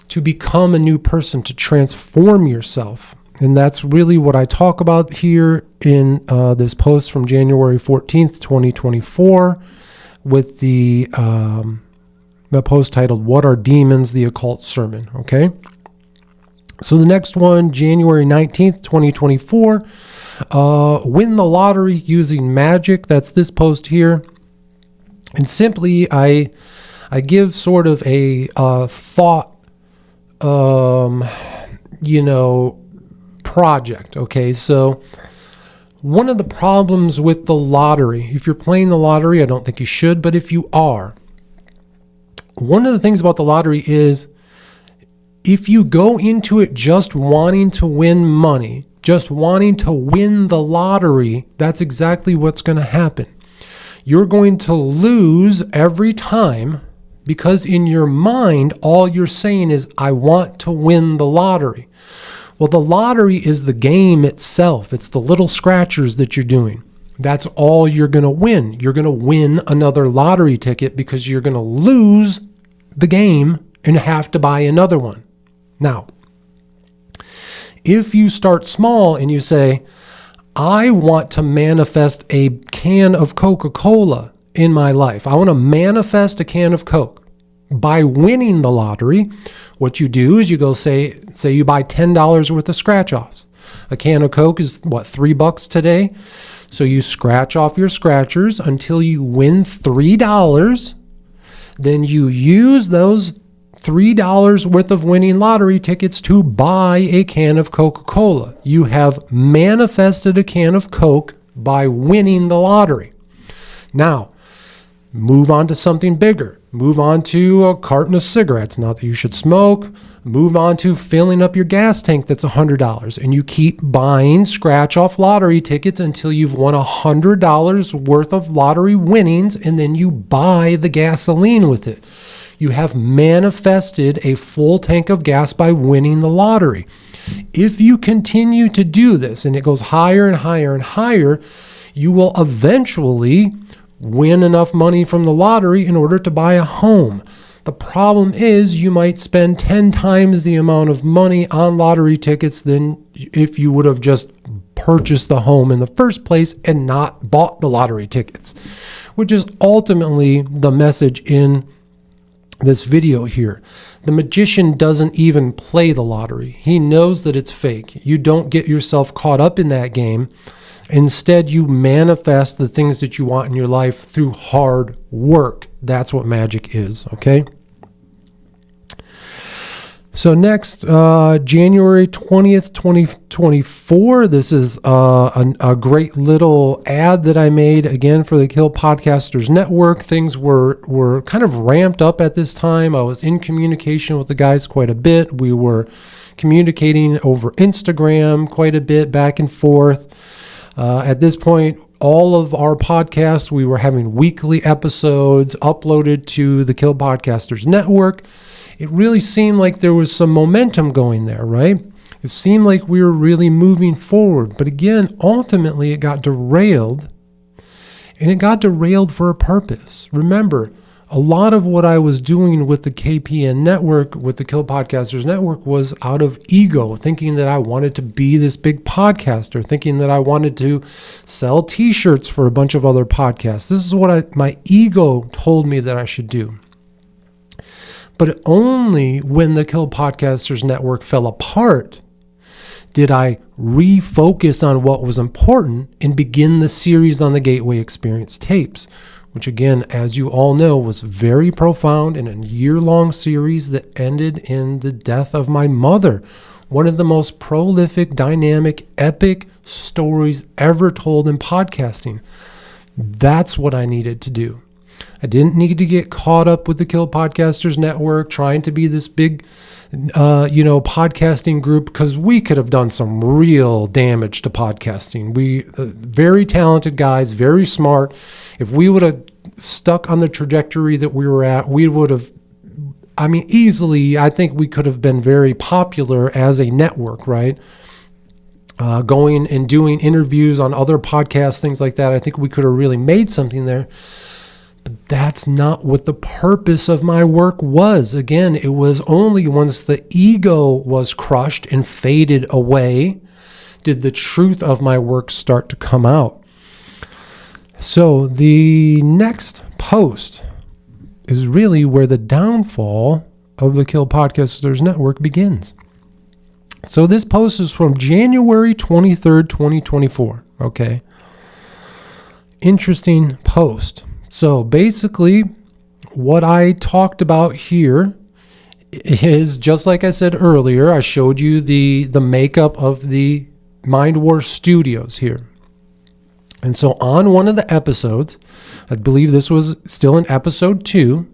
to become a new person, to transform yourself. And that's really what I talk about here in this post from January 14th, 2024, with the post titled, What Are Demons? The Occult Sermon, okay? So the next one, January 19th, 2024, win the lottery using magic. That's this post here. And simply, I give sort of a thought, project, okay? So one of the problems with the lottery, if you're playing the lottery, I don't think you should, but if you are, one of the things about the lottery is if you go into it just wanting to win money, just wanting to win the lottery, that's exactly what's going to happen. You're going to lose every time because in your mind, all you're saying is, I want to win the lottery. Well, the lottery is the game itself. It's the little scratchers that you're doing. That's all you're going to win. You're going to win another lottery ticket because you're going to lose the game and have to buy another one. Now, if you start small and you say, I want to manifest a can of Coca-Cola in my life. I want to manifest a can of Coke. By winning the lottery, what you do is you go say you buy $10 worth of scratch-offs. A can of Coke is $3 today. So you scratch off your scratchers until you win $3. Then you use those $3 worth of winning lottery tickets to buy a can of Coca-Cola. You have manifested a can of Coke by winning the lottery. Now, move on to something bigger. Move on to a carton of cigarettes. Not that you should smoke. Move on to filling up your gas tank that's $100. And you keep buying scratch-off lottery tickets until you've won $100 worth of lottery winnings, and then you buy the gasoline with it. You have manifested a full tank of gas by winning the lottery. If you continue to do this, and it goes higher and higher and higher, you will eventually win enough money from the lottery in order to buy a home. The problem is you might spend 10 times the amount of money on lottery tickets than if you would have just purchased the home in the first place and not bought the lottery tickets, which is ultimately the message in this video here. The magician doesn't even play the lottery. He knows that it's fake. You don't get yourself caught up in that game. Instead, you manifest the things that you want in your life through hard work. That's what magic is, okay? So next, January 20th, 2024, this is a great little ad that I made, again, for the Kill Podcasters Network. Things were kind of ramped up at this time. I was in communication with the guys quite a bit. We were communicating over Instagram quite a bit, back and forth. At this point, all of our podcasts, we were having weekly episodes uploaded to the Kill Podcasters Network. It really seemed like there was some momentum going there, right? It seemed like we were really moving forward. But again, ultimately, it got derailed. And it got derailed for a purpose. Remember, a lot of what I was doing with the KPN network, with the Kill Podcasters Network, was out of ego, thinking that I wanted to be this big podcaster, thinking that I wanted to sell t-shirts for a bunch of other podcasts. This is what my ego told me that I should do. But only when the Kill Podcasters Network fell apart did I refocus on what was important and begin the series on the Gateway Experience tapes, which again, as you all know, was very profound in a year-long series that ended in the death of my mother. One of the most prolific, dynamic, epic stories ever told in podcasting. That's what I needed to do. I didn't need to get caught up with the Kill Podcasters Network, trying to be this big, podcasting group, because we could have done some real damage to podcasting. We, very talented guys, very smart. If we would have stuck on the trajectory that we were at, we would have, easily, I think we could have been very popular as a network, right? Going and doing interviews on other podcasts, things like that. I think we could have really made something there. But that's not what the purpose of my work was. Again, it was only once the ego was crushed and faded away did the truth of my work start to come out. So the next post is really where the downfall of the Kill Podcasters Network begins. So this post is from January 23rd, 2024. Okay. Interesting post. So basically, what I talked about here is, just like I said earlier, I showed you the makeup of the Mind War Studios here. And so on one of the episodes, I believe this was still in episode 2,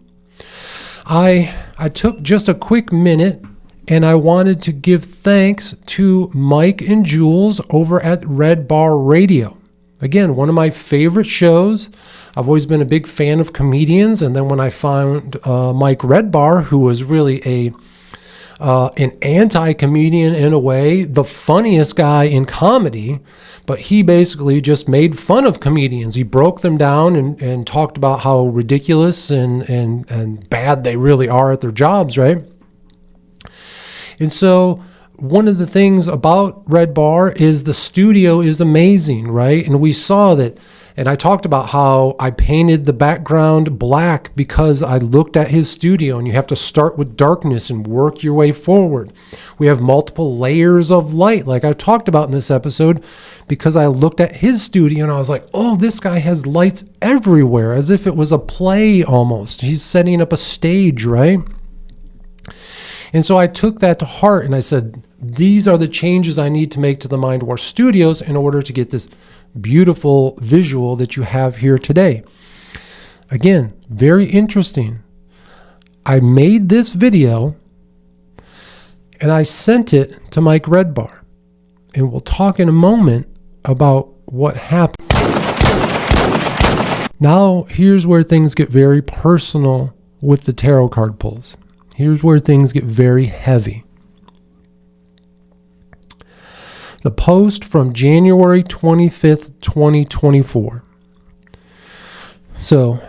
I took just a quick minute and I wanted to give thanks to Mike and Jules over at Red Bar Radio. Again, one of my favorite shows. I've always been a big fan of comedians, and then when I found Mike Redbar, who was really an anti-comedian in a way, the funniest guy in comedy, but he basically just made fun of comedians. He broke them down and talked about how ridiculous and bad they really are at their jobs, right? And so one of the things about Red Bar is the studio is amazing, right? And we saw that, and I talked about how I painted the background black because I looked at his studio, and you have to start with darkness and work your way forward. We have multiple layers of light, like I talked about in this episode, because I looked at his studio and I was like, oh, this guy has lights everywhere, as if it was a play almost. He's setting up a stage, right? And so I took that to heart and I said, these are the changes I need to make to the Mind War Studios in order to get this beautiful visual that you have here today. Again, very interesting. I made this video and I sent it to Mike Redbar. And we'll talk in a moment about what happened. Now, here's where things get very personal with the tarot card pulls. Here's where things get very heavy. The post from January 25th, 2024. So,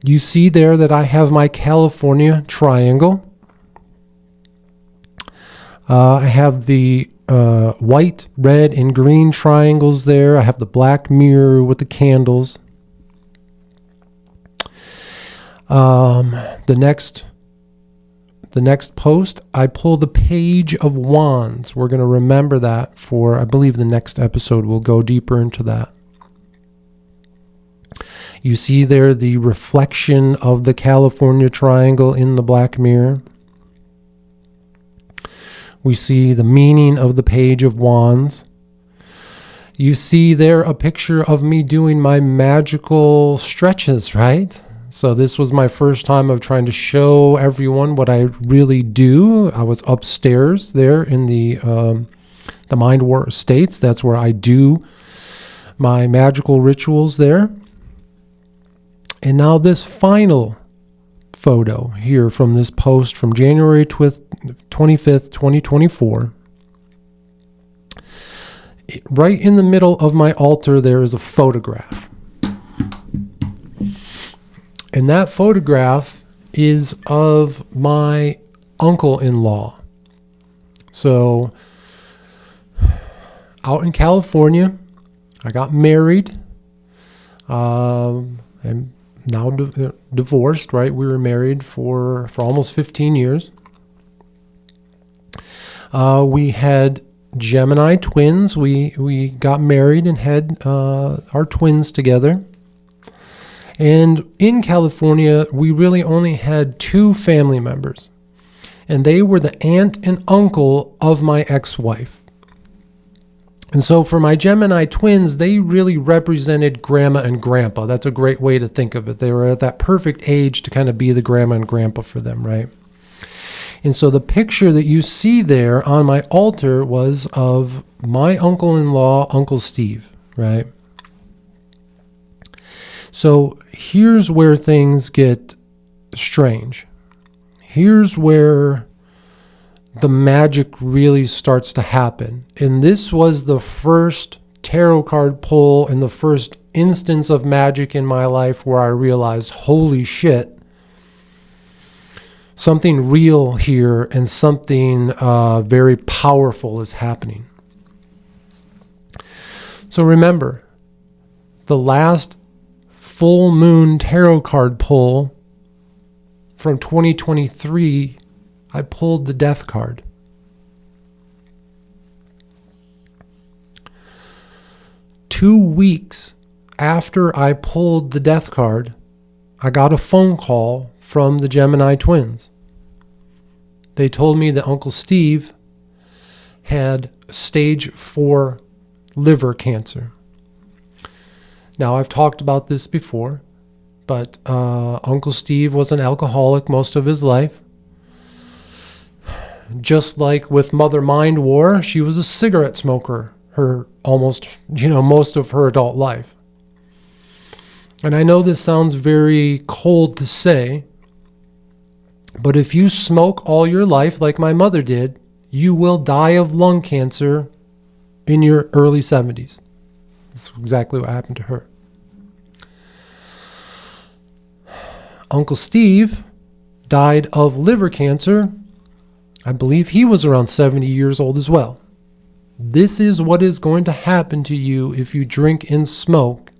you see there that I have my California triangle. I have the white, red, and green triangles there. I have the black mirror with the candles. The next post, I pull the Page of Wands. We're going to remember that for, I believe, the next episode. We'll go deeper into that. You see there the reflection of the California triangle in the black mirror. We see the meaning of the Page of Wands. You see there a picture of me doing my magical stretches, right? So this was my first time of trying to show everyone what I really do. I was upstairs there in the Mind War Estates. That's where I do my magical rituals there. And now this final photo here from this post from January 25th, 2024. Right in the middle of my altar, there is a photograph. And that photograph is of my uncle-in-law. So, out in California, I got married. I'm now divorced, right? We were married for almost 15 years. We had Gemini twins. We got married and had our twins together. And in California, we really only had 2 family members. And they were the aunt and uncle of my ex-wife. And so for my Gemini twins, they really represented grandma and grandpa. That's a great way to think of it. They were at that perfect age to kind of be the grandma and grandpa for them, right? And so the picture that you see there on my altar was of my uncle-in-law, Uncle Steve, right? So here's where things get strange. Here's where the magic really starts to happen. And this was the first tarot card pull and the first instance of magic in my life where I realized, holy shit, something real here and something very powerful is happening. So remember, the last full moon tarot card pull from 2023, I pulled the Death card. Two weeks after I pulled the Death card, I got a phone call from the Gemini twins. They told me that Uncle Steve had stage 4 liver cancer. Now, I've talked about this before, but Uncle Steve was an alcoholic most of his life. Just like with Mother Mind War, she was a cigarette smoker most of her adult life. And I know this sounds very cold to say, but if you smoke all your life like my mother did, you will die of lung cancer in your early 70s. That's exactly what happened to her. Uncle Steve died of liver cancer. I believe he was around 70 years old as well. This is what is going to happen to you if you drink and smoke,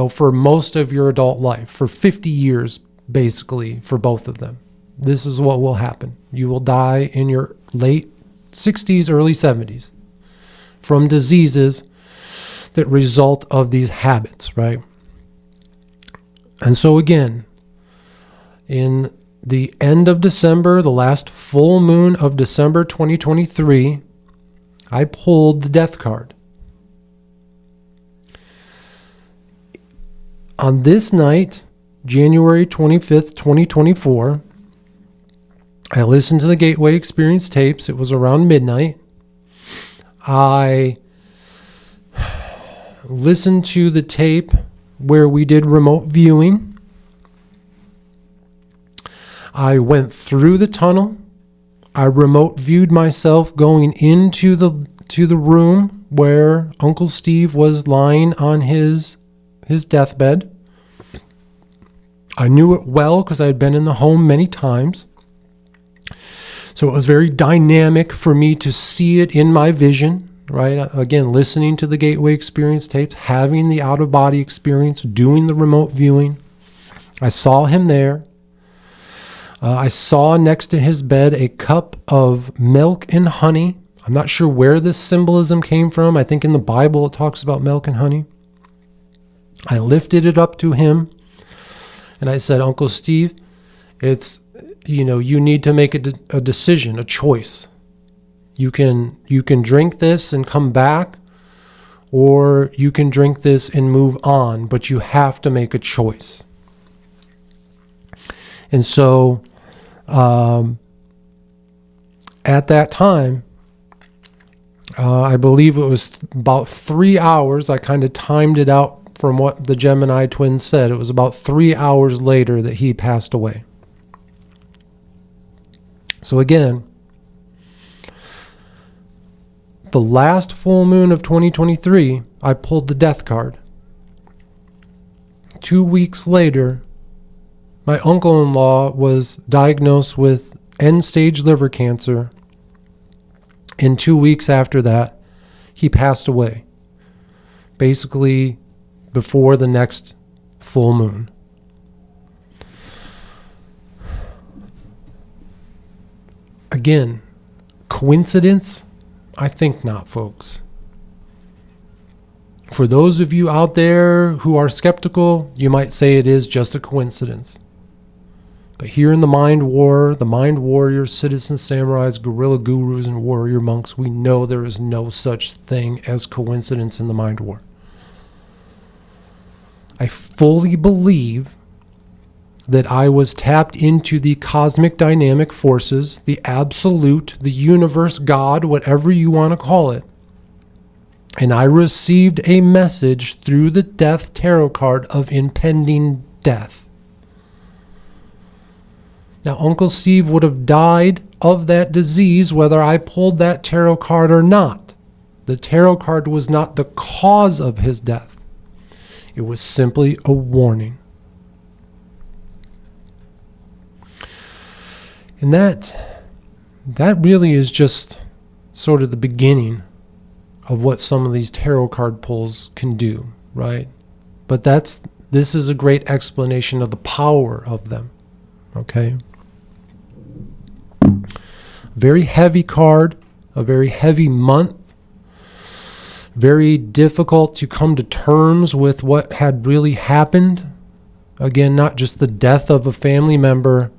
for most of your adult life, for 50 years, basically, for both of them. This is what will happen. You will die in your late 60s, early 70s from diseases that result of these habits, right? And so again, in the end of December, the last full moon of December 2023, I pulled the Death card. On this night, January 25th, 2024, I listened to the Gateway Experience tapes. It was around midnight. I listened to the tape where we did remote viewing. I went through the tunnel. I remote viewed myself going into the room where Uncle Steve was lying on his deathbed. I knew it well because I had been in the home many times. So it was very dynamic for me to see it in my vision, right? Again, listening to the Gateway Experience tapes, having the out-of-body experience, doing the remote viewing. I saw him there. I saw next to his bed a cup of milk and honey. I'm not sure where this symbolism came from. I think in the Bible it talks about milk and honey. I lifted it up to him and I said, Uncle Steve, it's, you need to make a decision, a choice. You can drink this and come back, or you can drink this and move on, but you have to make a choice. And so at that time, I believe it was about 3 hours. I kind of timed it out from what the Gemini twins said. It was about 3 hours later that he passed away. So again, the last full moon of 2023, I pulled the Death card. 2 weeks later, my uncle-in-law was diagnosed with end-stage liver cancer. And 2 weeks after that, he passed away. Basically, before the next full moon. Again, coincidence? I think not, folks. For those of you out there who are skeptical, you might say it is just a coincidence. But here in the Mind War, the Mind Warriors, Citizen Samurais, Guerrilla Gurus, and Warrior Monks, we know there is no such thing as coincidence in the Mind War. I fully believe that I was tapped into the cosmic dynamic forces, the absolute, the universe, God, whatever you want to call it. And I received a message through the death tarot card of impending death. Now, Uncle Steve would have died of that disease whether I pulled that tarot card or not. The tarot card was not the cause of his death. It was simply a warning. And that really is just sort of the beginning of what some of these tarot card pulls can do, right? But this is a great explanation of the power of them, okay? Very heavy card, a very heavy month, very difficult to come to terms with what had really happened. Again, not just the death of a family member,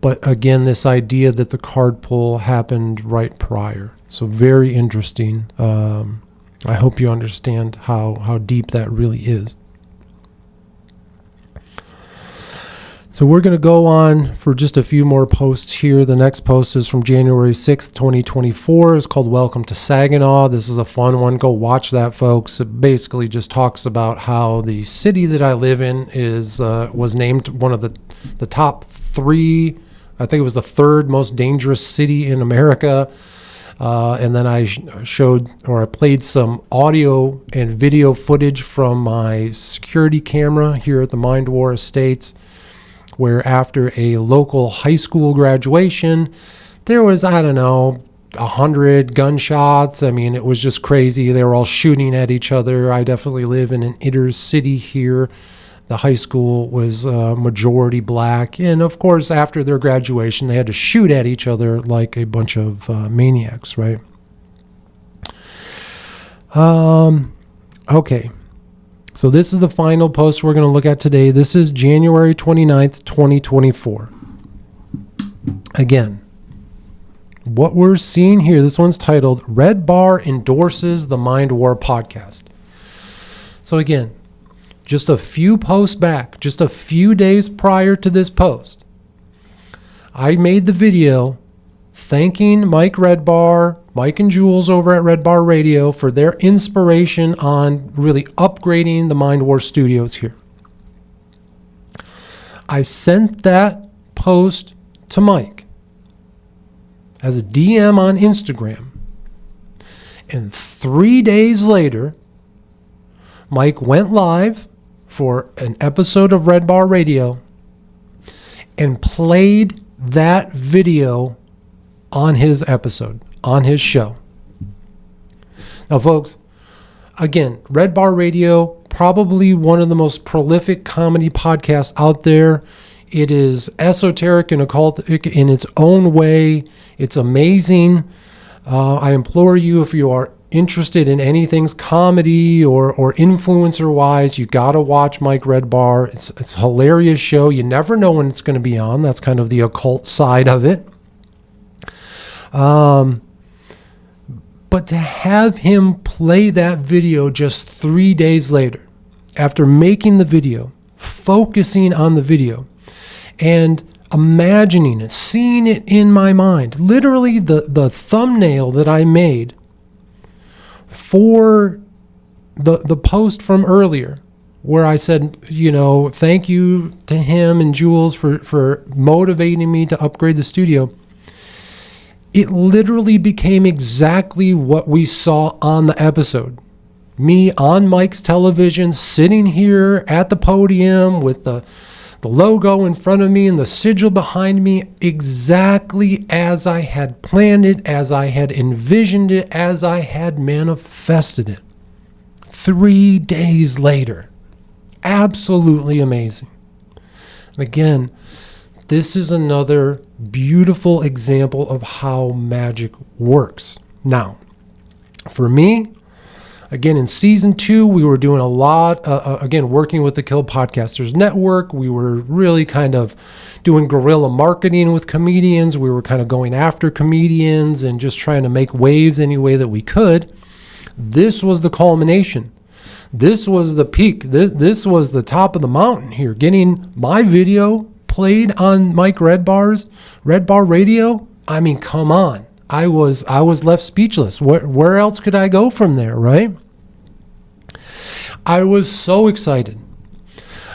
but again, this idea that the card pull happened right prior. So very interesting. I hope you understand how deep that really is. So we're going to go on for just a few more posts here. The next post is from January 6th, 2024. It's called Welcome to Saginaw. This is a fun one. Go watch that, folks. It basically just talks about how the city that I live in was named one of the top 3, I think it was the 3rd most dangerous city in America. And then I played some audio and video footage from my security camera here at the Mind War Estates, where after a local high school graduation, there was, 100 gunshots. I mean, it was just crazy. They were all shooting at each other. I definitely live in an inner city here. The high school was majority black. And of course, after their graduation, they had to shoot at each other like a bunch of maniacs, right? Okay. So this is the final post we're going to look at today. This is January 29th, 2024. Again, what we're seeing here, this one's titled, Red Bar Endorses the Mind War Podcast. So again, just a few posts back, just a few days prior to this post, I made the video thanking Mike and Jules over at Red Bar Radio for their inspiration on really upgrading the Mind War studios here. I sent that post to Mike as a DM on Instagram. And 3 days later, Mike went live for an episode of Red Bar Radio and played that video on his episode, on his show. Now, folks, again, Red Bar Radio, probably one of the most prolific comedy podcasts out there. It is esoteric and occultic in its own way. It's amazing. I implore you, if you are interested in anything comedy or influencer-wise, you got to watch Mike Red Bar. It's a hilarious show. You never know when it's going to be on. That's kind of the occult side of it. But to have him play that video just 3 days later, after making the video, focusing on the video, and imagining it, seeing it in my mind, literally the thumbnail that I made for the post from earlier, where I said, thank you to him and Jules for motivating me to upgrade the studio. It literally became exactly what we saw on the episode. Me on Mike's television, sitting here at the podium with the logo in front of me and the sigil behind me, exactly as I had planned it, as I had envisioned it, as I had manifested it. 3 days later. Absolutely amazing. And again, this is another beautiful example of how magic works. Now, for me, Again, in season 2, we were doing a lot, again, working with the Kill Podcasters Network. We were really kind of doing guerrilla marketing with comedians. We were kind of going after comedians and just trying to make waves any way that we could. This was the culmination. This was the peak. This was the top of the mountain here. Getting my video played on Mike Red Bar Radio. I mean, come on. I was left speechless. Where else could I go from there, right? I was so excited.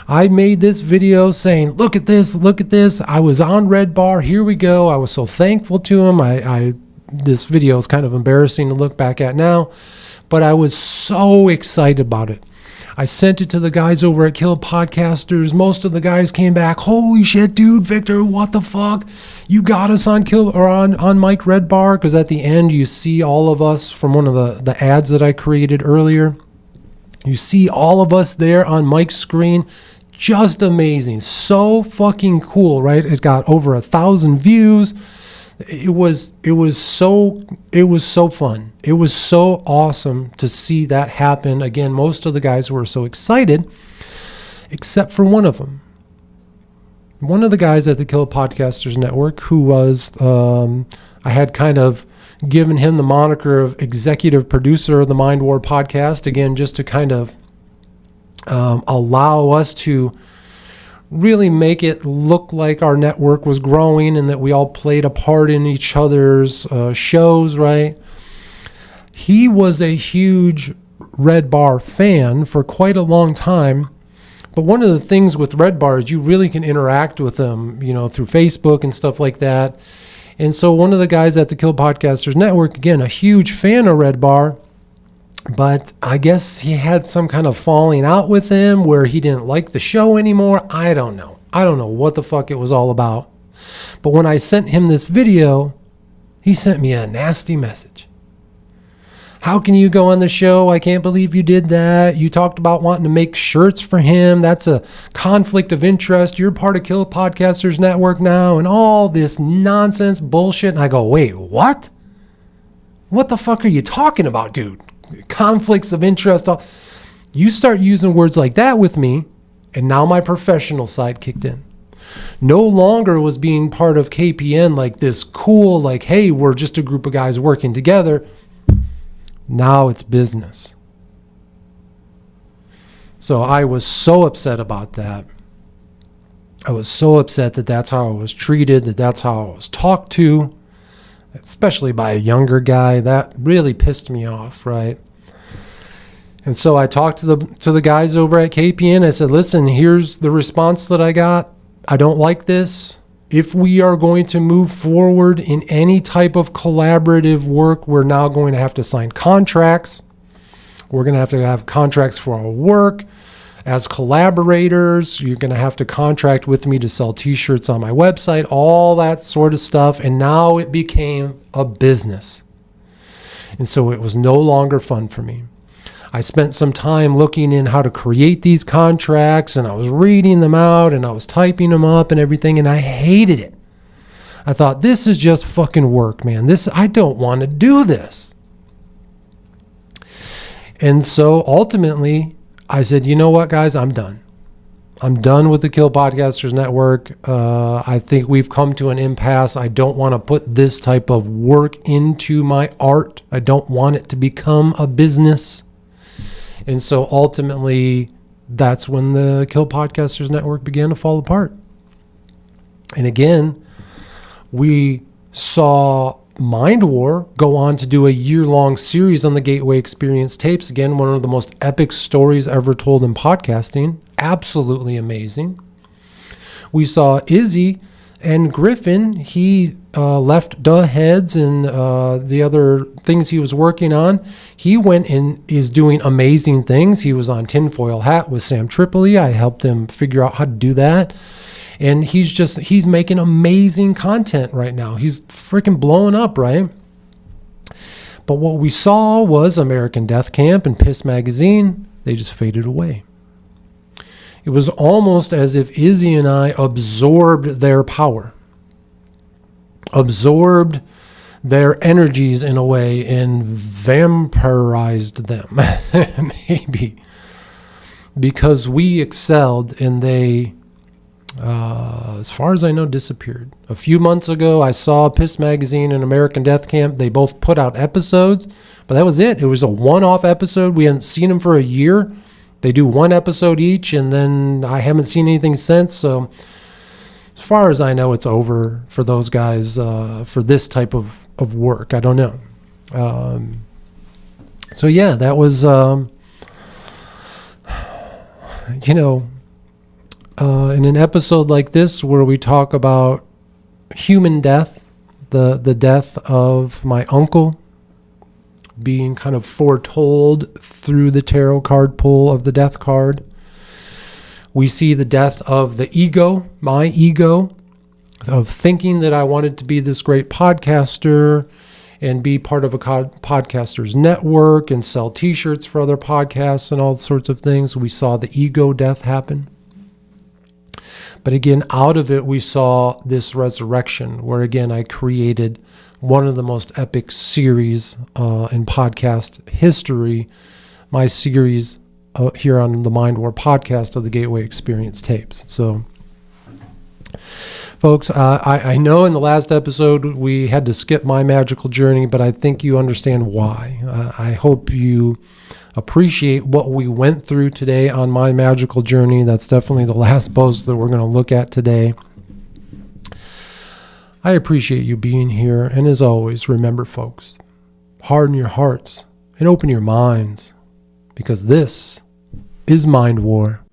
I made this video saying, look at this, look at this. I was on Red Bar. Here we go. I was so thankful to him. This video is kind of embarrassing to look back at now, but I was so excited about it. I sent it to the guys over at Kill Podcasters. Most of the guys came back, holy shit, dude, Victor, what the fuck? You got us on on Mike Red Bar, because at the end you see all of us from one of the ads that I created earlier. You see all of us there on Mike's screen. Just amazing. So fucking cool, right? It's got over 1,000 views. It was so fun. It was so awesome to see that happen. Again, most of the guys were so excited, except for one of them. One of the guys at the Kill Podcasters Network, who was, I had kind of given him the moniker of executive producer of the Mind War podcast, again, just to kind of allow us to really make it look like our network was growing and that we all played a part in each other's shows, right? He was a huge Red Bar fan for quite a long time. But one of the things with Red Bar is you really can interact with them, through Facebook and stuff like that. And so one of the guys at the Kill Podcasters Network, again, a huge fan of Red Bar, but I guess he had some kind of falling out with him where he didn't like the show anymore. I don't know. I don't know what the fuck it was all about. But when I sent him this video, he sent me a nasty message. How can you go on the show? I can't believe you did that. You talked about wanting to make shirts for him. That's a conflict of interest. You're part of Kill Podcasters Network now and all this nonsense bullshit. And I go, wait, what? What the fuck are you talking about, dude? Conflicts of interest. You start using words like that with me, and now my professional side kicked in. No longer was being part of KPN like this cool, like, hey, we're just a group of guys working together. Now it's business. So I was so upset about that. I was so upset that that's how I was treated, that that's how I was talked to, especially by a younger guy. That really pissed me off, right? And so I talked to the guys over at KPN. I said, listen, here's the response that I got. I don't like this. If we are going to move forward in any type of collaborative work, we're now going to have to sign contracts. We're going to have contracts for our work. As collaborators, you're going to have to contract with me to sell t-shirts on my website, all that sort of stuff. And now it became a business. And so it was no longer fun for me. I spent some time looking in how to create these contracts, and I was reading them out and I was typing them up and everything, and I hated it. I thought, this is just fucking work, man. I don't want to do this. And so ultimately, I said, you know what, guys, I'm done. I'm done with the Kill Podcasters Network. I think we've come to an impasse. I don't want to put this type of work into my art. I don't want it to become a business. And so ultimately, that's when the Kill Podcasters Network began to fall apart. And again, we saw Mind War go on to do a year-long series on the Gateway Experience tapes. Again, one of the most epic stories ever told in podcasting. Absolutely amazing. We saw Izzy and Griffin. He left Duh Heads and the other things he was working on. He went and is doing amazing things. He was on Tinfoil Hat with Sam Tripoli. I helped him figure out how to do that. And he's making amazing content right now. He's freaking blowing up, right? But what we saw was American Death Camp and Piss Magazine. They just faded away. It was almost as if Izzy and I absorbed their power, absorbed their energies in a way and vampirized them, maybe, because we excelled and they, as far as I know, disappeared. A few months ago, I saw Piss Magazine and American Death Camp. They both put out episodes, but that was it. It was a one-off episode. We hadn't seen them for a year. They do one episode each, and then I haven't seen anything since. So as far as I know, it's over for those guys for this type of work. I don't know. So yeah, that was, in an episode like this where we talk about human death, the death of my uncle being kind of foretold through the tarot card pull of the death card. We see the death of the ego, my ego, of thinking that I wanted to be this great podcaster and be part of a podcaster's network and sell t-shirts for other podcasts and all sorts of things. We saw the ego death happen. But again, out of it, we saw this resurrection where, again, I created one of the most epic series in podcast history, my series here on the Mind War podcast of the Gateway Experience tapes. So, folks, I know in the last episode we had to skip my magical journey, but I think you understand why. I hope you appreciate what we went through today on my magical journey. That's definitely the last post that we're going to look at today. I appreciate you being here, and as always, remember, folks, harden your hearts and open your minds, because this is Mind War.